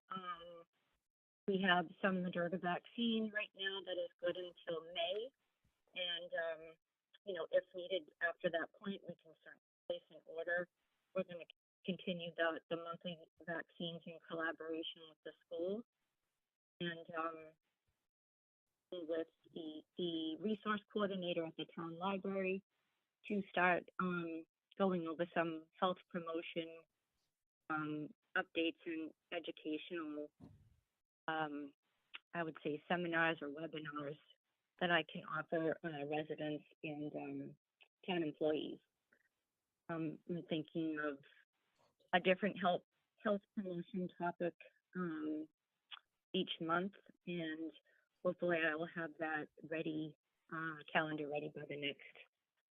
Speaker 2: We have some Moderna vaccine right now that is good until May, and you know, if needed after that point, we can certainly place an order. We're going to continue the monthly vaccines in collaboration with the school, and with the resource coordinator at the town library to start going over some health promotion updates and educational, I would say, seminars or webinars that I can offer residents and town employees. I'm thinking of a different health promotion topic each month, and hopefully I will have that ready, calendar ready by the next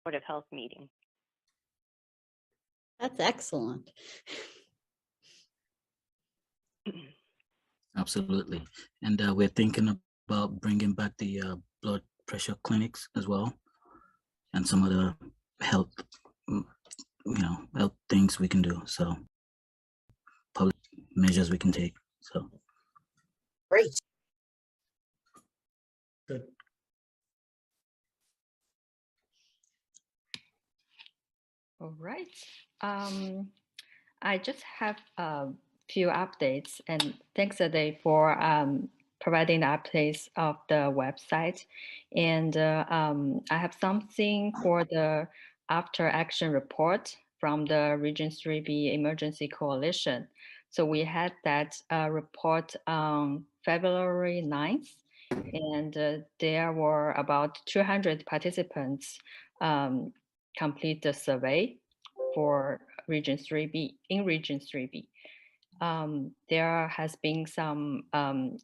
Speaker 2: Board of Health meeting.
Speaker 3: That's excellent.
Speaker 6: Absolutely. And we're thinking about bringing back the blood pressure clinics as well, and some other health, health things we can do. So public measures we can take. So
Speaker 1: Great.
Speaker 4: Good.
Speaker 9: All right. I just have a few updates, and thanks Ade for providing the updates of the website. And I have something for the after action report from the Region 3B Emergency Coalition. So we had that report on February 9th, and there were about 200 participants complete the survey for Region 3B, in Region 3B. There has been some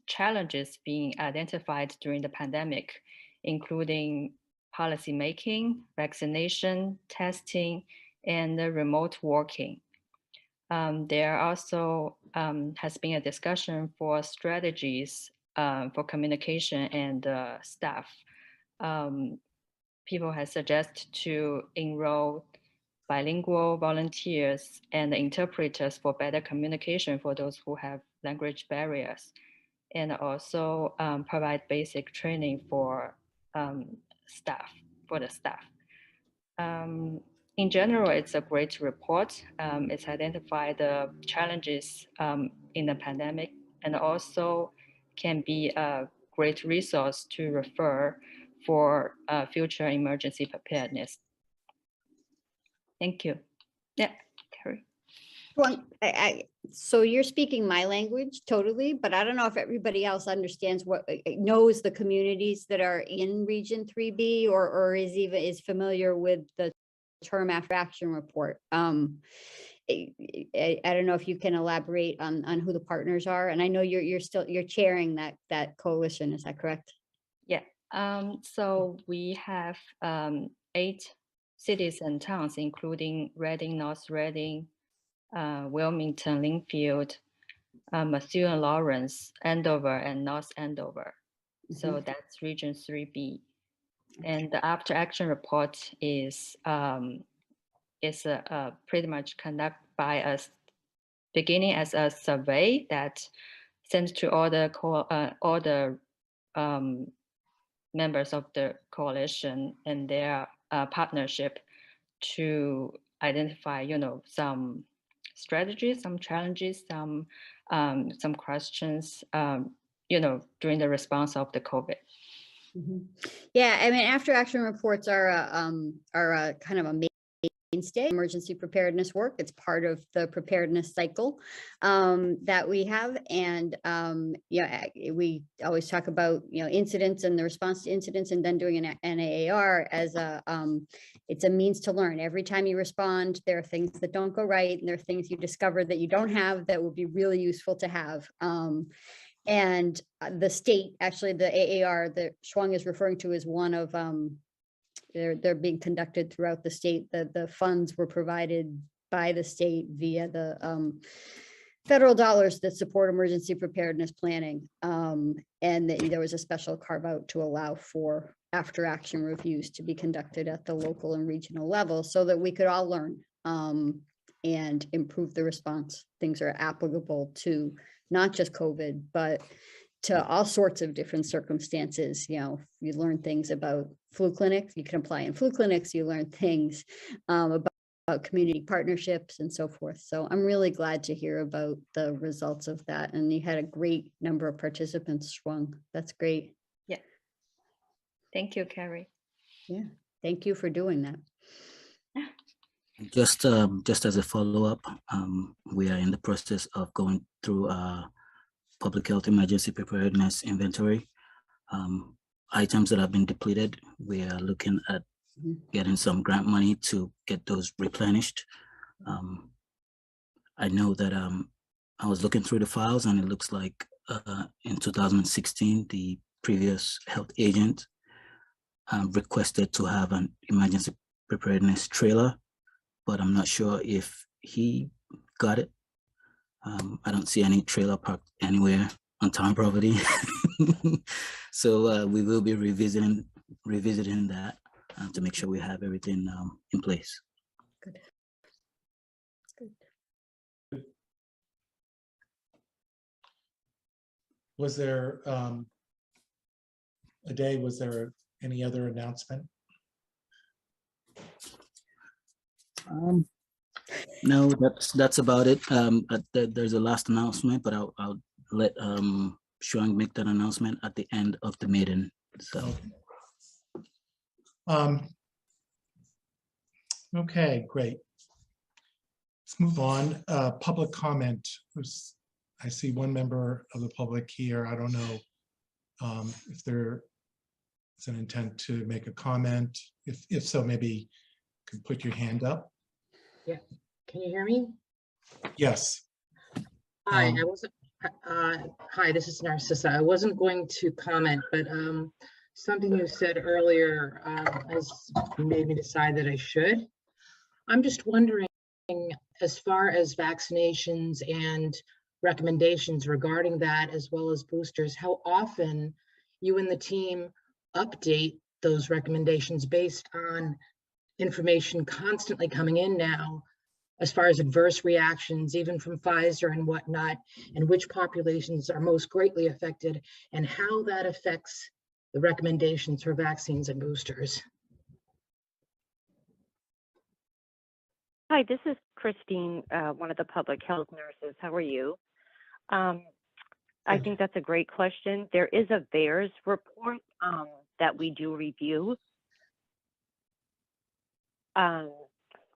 Speaker 9: challenges being identified during the pandemic, including policy making, vaccination, testing, and remote working. There also has been a discussion for strategies for communication and staff. People have suggested to enroll bilingual volunteers and interpreters for better communication for those who have language barriers, and also provide basic training for staff. In general, it's a great report. It's identified the challenges in the pandemic, and also can be a great resource to refer for future emergency preparedness. Thank you. Yeah, Carrie.
Speaker 3: Well, so you're speaking my language totally, but I don't know if everybody else understands knows the communities that are in Region 3B or is familiar with the term after action report. I don't know if you can elaborate on who the partners are, and I know you're chairing that coalition. Is that correct?
Speaker 9: Yeah. So we have 8 cities and towns, including Reading, North Reading, Wilmington, Linfield, Methuen, Lawrence, Andover, and North Andover. So that's Region 3B. And the after action report is pretty much conducted by us, beginning as a survey that sent to all the members of the coalition and their partnership to identify, some strategies, some challenges, some questions, during the response of the COVID.
Speaker 3: Yeah, I mean, after action reports are a kind of a mainstay emergency preparedness work. It's part of the preparedness cycle that we have, and we always talk about incidents and the response to incidents, and then doing an NAAR as it's a means to learn. Every time you respond, there are things that don't go right, and there are things you discover that you don't have that would be really useful to have. And the state, actually, the AAR that Schwung is referring to is one of they're being conducted throughout the state. The funds were provided by the state via the federal dollars that support emergency preparedness planning. And there was a special carve out to allow for after action reviews to be conducted at the local and regional level so that we could all learn and improve the response. Things are applicable to not just COVID, but to all sorts of different circumstances. You learn things about flu clinics, you can apply in flu clinics, you learn things about community partnerships and so forth. So I'm really glad to hear about the results of that. And you had a great number of participants, Schwung. That's great.
Speaker 9: Yeah. Thank you, Carrie.
Speaker 3: Yeah, thank you for doing that.
Speaker 6: Just as a follow-up, we are in the process of going through public health emergency preparedness inventory. Items that have been depleted, we are looking at getting some grant money to get those replenished. I know that I was looking through the files, and it looks like in 2016, the previous health agent requested to have an emergency preparedness trailer, but I'm not sure if he got it. I don't see any trailer parked anywhere on town property. So we will be revisiting that to make sure we have everything in place.
Speaker 3: Good.
Speaker 4: Was there was there any other announcement?
Speaker 6: No, that's about it. There's a last announcement, but I'll let Shuang make that announcement at the end of the meeting. So.
Speaker 4: Okay, great. Let's move on. Public comment. I see one member of the public here. I don't know if there is an intent to make a comment. If so, maybe you could put your hand up.
Speaker 10: Yeah, can you hear me?
Speaker 4: Yes.
Speaker 10: Hi, I wasn't. Hi, this is Narcissa. I wasn't going to comment, but something you said earlier has made me decide that I should. I'm just wondering, as far as vaccinations and recommendations regarding that, as well as boosters, how often you and the team update those recommendations based on information constantly coming in now, as far as adverse reactions, even from Pfizer and whatnot, and which populations are most greatly affected, and how that affects the recommendations for vaccines and boosters.
Speaker 2: Hi, this is Christine, one of the public health nurses. How are you? I
Speaker 10: Good.
Speaker 2: think that's a great question. There is a VAERS report that we do review.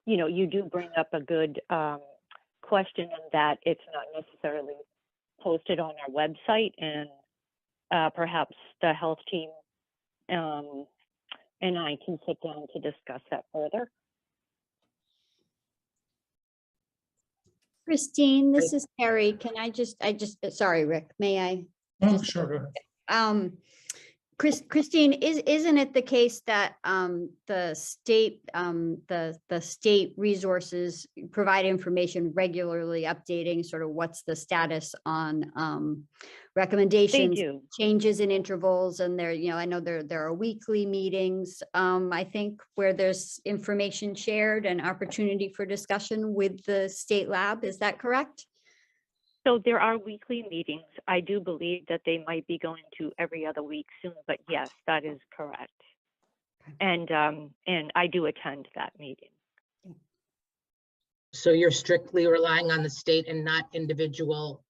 Speaker 2: You know, you do bring up a good question in that it's not necessarily posted on our website, and perhaps the health team and I can sit down to discuss that further.
Speaker 3: Christine, this is Carrie. Can I just, sorry, Rick, may I?
Speaker 4: Oh, sure, go ahead.
Speaker 3: Christine, isn't it the case that the state resources provide information regularly updating sort of what's the status on recommendations,
Speaker 2: do.
Speaker 3: changes in intervals, and there, I know there are weekly meetings, I think, where there's information shared and opportunity for discussion with the state lab. Is that correct?
Speaker 2: So there are weekly meetings. I do believe that they might be going to every other week soon, but yes, that is correct. And I do attend that meeting.
Speaker 10: So you're strictly relying on the state and not individual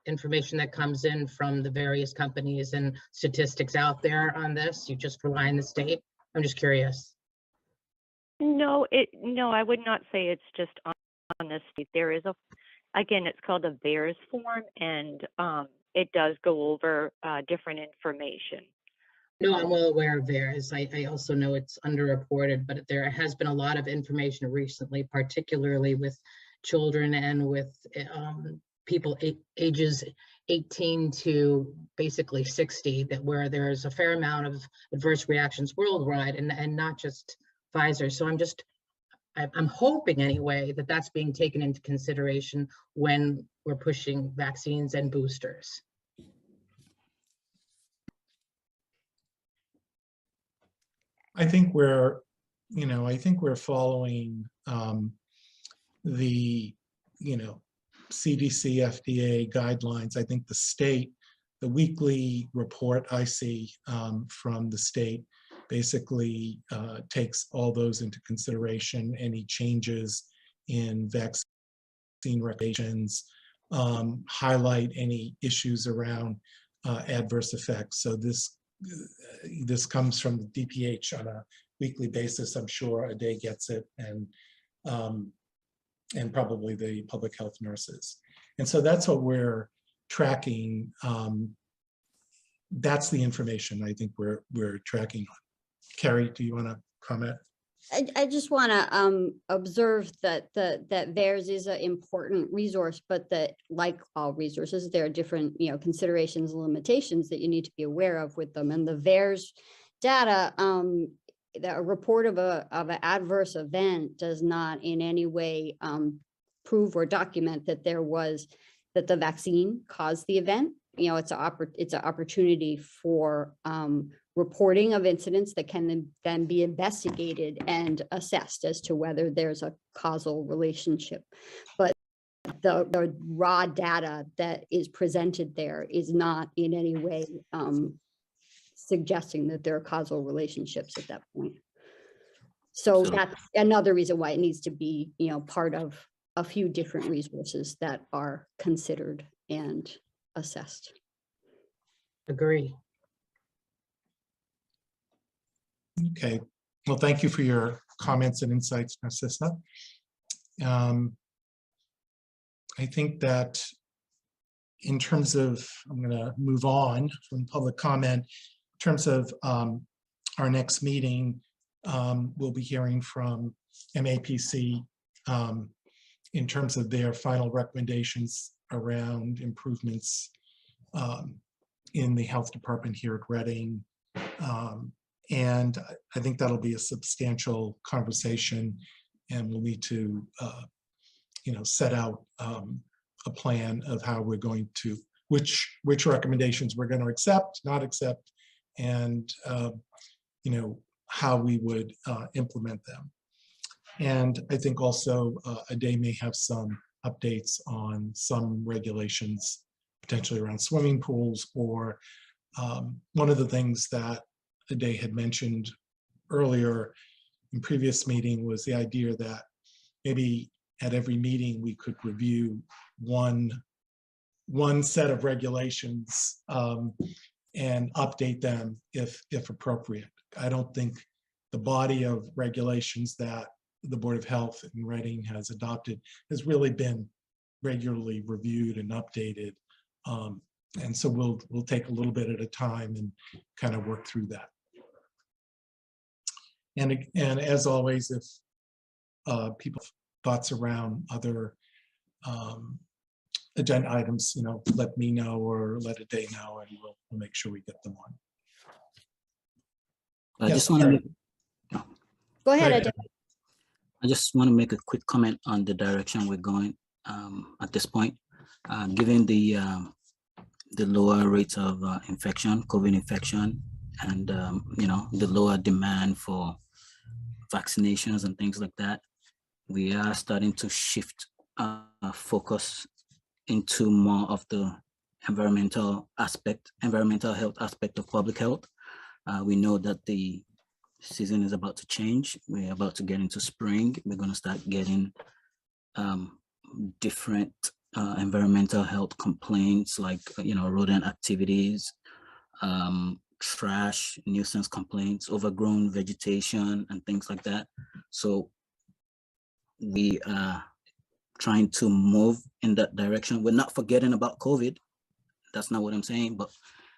Speaker 10: information that comes in from the various companies and statistics out there on this? You just rely on the state? I'm just curious.
Speaker 2: No, I would not say it's just on the state. There is again, it's called a VAERS form, and it does go over different information.
Speaker 10: No, I'm well aware of theirs. I also know it's underreported, but there has been a lot of information recently, particularly with children and with people ages 18 to basically 60, that where there's a fair amount of adverse reactions worldwide, and not just Pfizer. So I'm hoping anyway that that's being taken into consideration when we're pushing vaccines and boosters.
Speaker 4: I think we're following the, CDC, FDA guidelines. I think the state, the weekly report I see from the state basically takes all those into consideration, any changes in vaccine recommendations, highlight any issues around adverse effects. So this comes from the DPH on a weekly basis. I'm sure ADAE gets it, and probably the public health nurses. And so that's what we're tracking. That's the information I think we're tracking on. Carrie, do you want to comment?
Speaker 3: I just want to observe that VAERS is an important resource, but that, like all resources, there are different considerations and limitations that you need to be aware of with them. And the VAERS data, a report of an adverse event does not in any way prove or document that the vaccine caused the event. It's an opportunity for reporting of incidents that can then be investigated and assessed as to whether there's a causal relationship. But the raw data that is presented there is not in any way suggesting that there are causal relationships at that point. So that's another reason why it needs to be, part of a few different resources that are considered and assessed.
Speaker 10: Agree.
Speaker 4: Okay, well, thank you for your comments and insights, Narcissa. I think that in terms of, I'm going to move on from public comment. In terms of our next meeting, we'll be hearing from MAPC in terms of their final recommendations around improvements in the health department here at Reading. And I think that'll be a substantial conversation, and we'll need to, set out a plan of how we're going to, which recommendations we're going to accept, not accept, and how we would implement them. And I think also ADAE may have some updates on some regulations, potentially around swimming pools, or one of the things that ADAE had mentioned earlier in previous meeting was the idea that maybe at every meeting we could review one one set of regulations and update them if appropriate. I don't think the body of regulations that the Board of Health in Reading has adopted has really been regularly reviewed and updated. And so we'll take a little bit at a time and kind of work through that. And as always, if people have thoughts around other agenda items, let me know or let Ade know, and we'll make sure we get them on.
Speaker 6: I
Speaker 4: Yes,
Speaker 6: just want
Speaker 4: Karen.
Speaker 6: to
Speaker 3: Go ahead,
Speaker 4: Right.
Speaker 3: Ade.
Speaker 6: I just want to make a quick comment on the direction we're going at this point. Given the lower rates of infection, COVID infection, and the lower demand for vaccinations and things like that, we are starting to shift focus into more of the environmental health aspect of public health. We know that the season is about to change. We're about to get into spring. We're going to start getting different environmental health complaints like, rodent activities, trash, nuisance complaints, overgrown vegetation, and things like that. So we are trying to move in that direction. We're not forgetting about COVID. That's not what I'm saying, but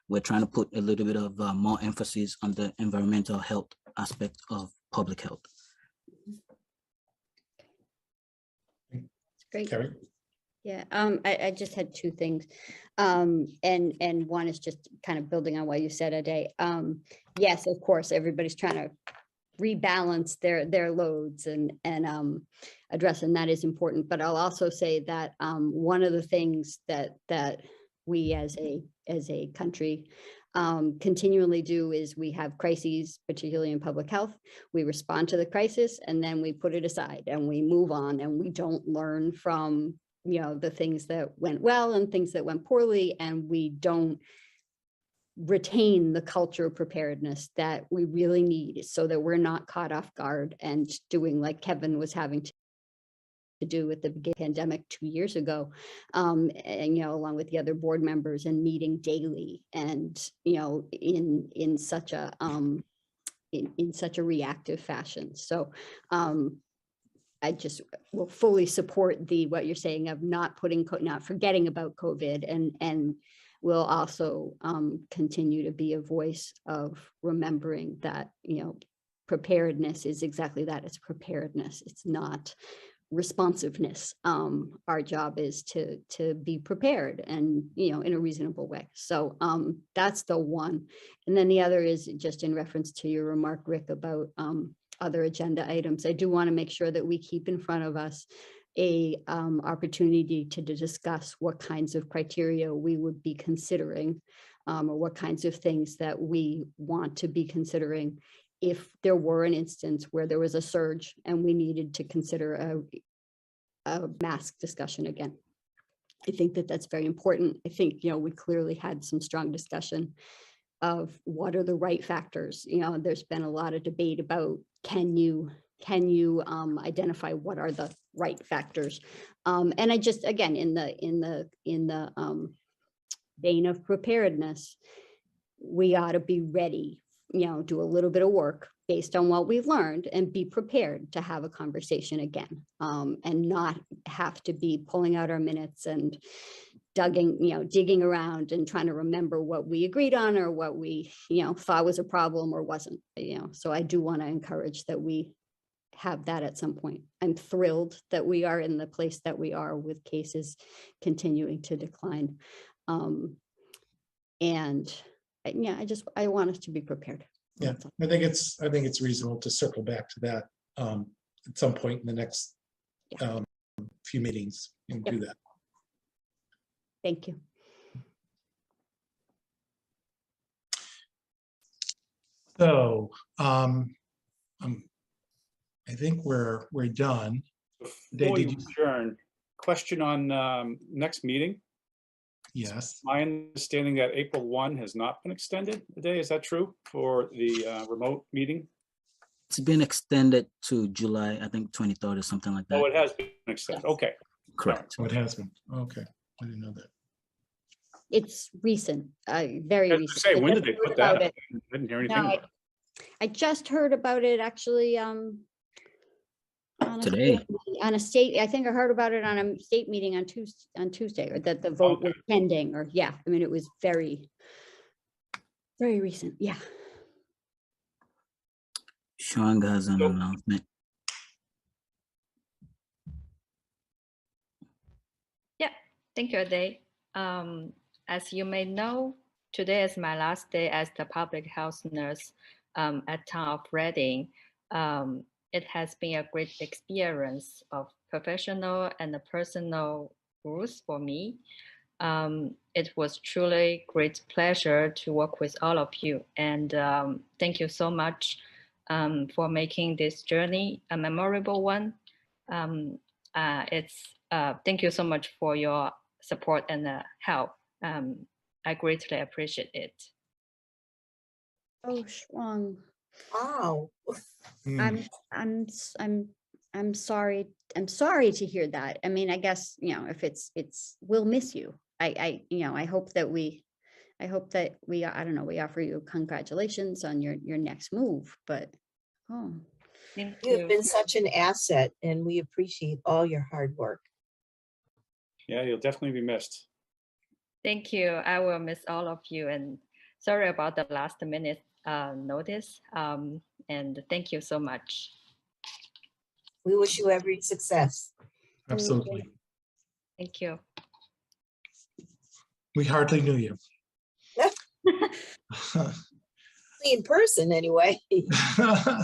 Speaker 6: we're trying to put a little bit of more emphasis on the environmental health aspect of public health.
Speaker 3: Great.
Speaker 4: Carrie?
Speaker 3: Yeah, I just had two things. And one is just kind of building on what you said, Ade. Yes, of course, everybody's trying to rebalance their loads and address, and that is important. But I'll also say that one of the things that we as a country continually do is we have crises, particularly in public health. We respond to the crisis and then we put it aside and we move on, and we don't learn from the things that went well and things that went poorly, and we don't retain the culture of preparedness that we really need so that we're not caught off guard and doing like Kevin was having to do at the beginning of the pandemic 2 years ago, and along with the other board members, and meeting daily, and in such a in such a reactive fashion. So I just will fully support what you're saying of not forgetting about COVID, and will also continue to be a voice of remembering that preparedness is exactly that. It's preparedness. It's not responsiveness. Our job is to be prepared and in a reasonable way. So that's the one. And then the other is just in reference to your remark, Rick, about other agenda items. I do want to make sure that we keep in front of us a opportunity to discuss what kinds of criteria we would be considering, or what kinds of things that we want to be considering if there were an instance where there was a surge and we needed to consider a mask discussion again. I think that that's very important. I think, we clearly had some strong discussion of what are the right factors. There's been a lot of debate about can you identify what are the right factors. And I just, again, in the vein of preparedness, we ought to be ready, do a little bit of work based on what we've learned and be prepared to have a conversation again, and not have to be pulling out our minutes and digging around and trying to remember what we agreed on or what we, thought was a problem or wasn't, so I do want to encourage that we have that at some point. I'm thrilled that we are in the place that we are with cases continuing to decline. And I want us to be prepared.
Speaker 4: Yeah, I think it's reasonable to circle back to that at some point in the next few meetings and do that.
Speaker 3: Thank you.
Speaker 4: So I think we're done.
Speaker 7: Before
Speaker 4: Did
Speaker 7: you
Speaker 4: you-
Speaker 7: adjourn, question on next meeting.
Speaker 4: Yes.
Speaker 7: My understanding that April 1 has not been extended today. Is that true for the remote meeting?
Speaker 6: It's been extended to July, I think 23rd or something like that.
Speaker 7: Oh, it has been extended. Okay.
Speaker 6: Correct.
Speaker 4: Oh, it has been. Okay, I didn't know that.
Speaker 3: It's recent, very
Speaker 7: I was
Speaker 3: recent.
Speaker 7: gonna say,
Speaker 3: I
Speaker 7: when
Speaker 3: just
Speaker 7: did they
Speaker 3: heard
Speaker 7: put
Speaker 3: about
Speaker 7: that
Speaker 3: it.
Speaker 7: up? I didn't hear
Speaker 3: No,
Speaker 7: anything about it.
Speaker 3: I just heard about it actually,
Speaker 6: Today.
Speaker 3: on a state, I think I heard about it on a state meeting on Tuesday, or that the vote was pending, or, yeah, I mean, it was very, very recent, yeah.
Speaker 6: Sean has an
Speaker 7: Nope.
Speaker 6: announcement.
Speaker 9: Yeah, thank you, Ade. As you may know, today is my last day as the public health nurse at Town of Reading. It has been a great experience of professional and personal growth for me. It was truly great pleasure to work with all of you, and thank you so much for making this journey a memorable one. Thank you so much for your support and help. I greatly appreciate it.
Speaker 3: Oh, Shuang,
Speaker 1: Wow.
Speaker 4: Mm.
Speaker 3: I'm sorry. I'm sorry to hear that. I mean, I guess, you know, if we'll miss you. I hope that we, I don't know, we offer you congratulations on your next move, but, oh.
Speaker 9: Thank
Speaker 1: You have
Speaker 9: you.
Speaker 1: been such an asset and we appreciate all your hard work.
Speaker 7: Yeah, you'll definitely be missed.
Speaker 9: Thank you. I will miss all of you, and sorry about the last minute notice. And thank you so much.
Speaker 1: We wish you every success.
Speaker 4: Absolutely.
Speaker 9: Thank you.
Speaker 4: We hardly knew you.
Speaker 1: In person, anyway.
Speaker 3: I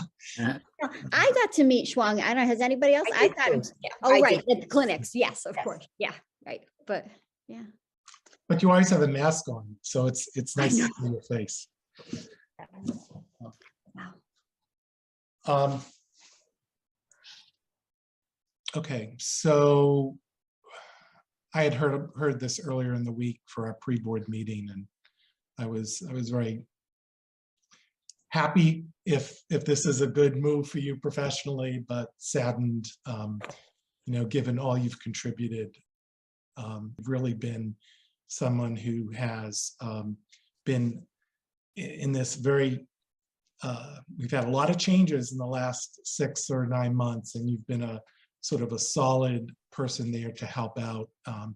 Speaker 3: got to meet Shuang. I don't know, has anybody else?
Speaker 1: I did too.
Speaker 3: Oh,
Speaker 1: I
Speaker 3: right,
Speaker 1: did.
Speaker 3: at the clinics. Yes, of
Speaker 1: Yes.
Speaker 3: course. Yeah, right. But, yeah.
Speaker 4: But you always have a mask on, so it's
Speaker 3: I
Speaker 4: nice to
Speaker 3: know.
Speaker 4: see your face.
Speaker 3: Wow.
Speaker 4: Okay, so I had heard this earlier in the week for our pre-board meeting, and I was very happy if this is a good move for you professionally, but saddened, given all you've contributed. You've really been someone who has been in this very, we've had a lot of changes in the last 6 or 9 months, and you've been a sort of a solid person there to help out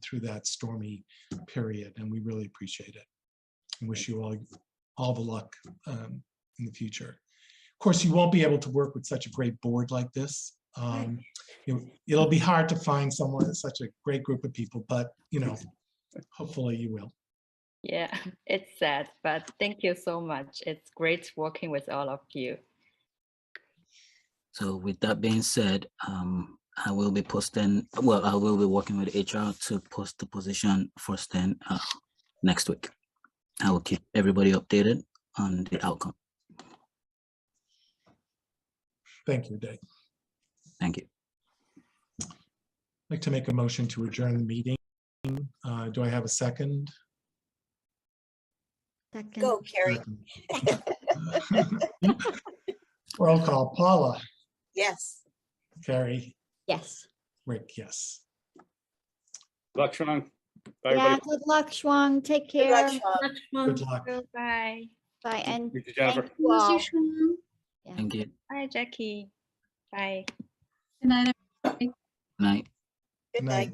Speaker 4: through that stormy period, and we really appreciate it. And wish you all the luck in the future. Of course, you won't be able to work with such a great board like this. It'll be hard to find someone, such a great group of people, but hopefully you will.
Speaker 9: Yeah, it's sad, but thank you so much. It's great working with all of you.
Speaker 6: So with that being said, I will be working with HR to post the position first thing next week. I will keep everybody updated on the outcome.
Speaker 4: Thank you, Dave.
Speaker 6: Thank you.
Speaker 4: I'd like to make a motion to adjourn the meeting. Do I have a second?
Speaker 3: Second.
Speaker 1: Go, Carrie.
Speaker 4: Roll call. Paula.
Speaker 1: Yes.
Speaker 4: Carrie.
Speaker 3: Yes.
Speaker 4: Rick, yes.
Speaker 7: Good luck, Sean. Bye,
Speaker 3: Yeah,
Speaker 7: everybody.
Speaker 3: good luck, Shuang. Take
Speaker 1: Good
Speaker 3: care.
Speaker 1: luck, Sean.
Speaker 4: Good luck.
Speaker 9: Bye.
Speaker 3: Bye. And
Speaker 7: Thank you, Jennifer.
Speaker 3: thank you all. Yeah.
Speaker 6: Thank you.
Speaker 9: Bye, Jackie. Bye.
Speaker 5: Good night.
Speaker 6: Night.
Speaker 1: Good night.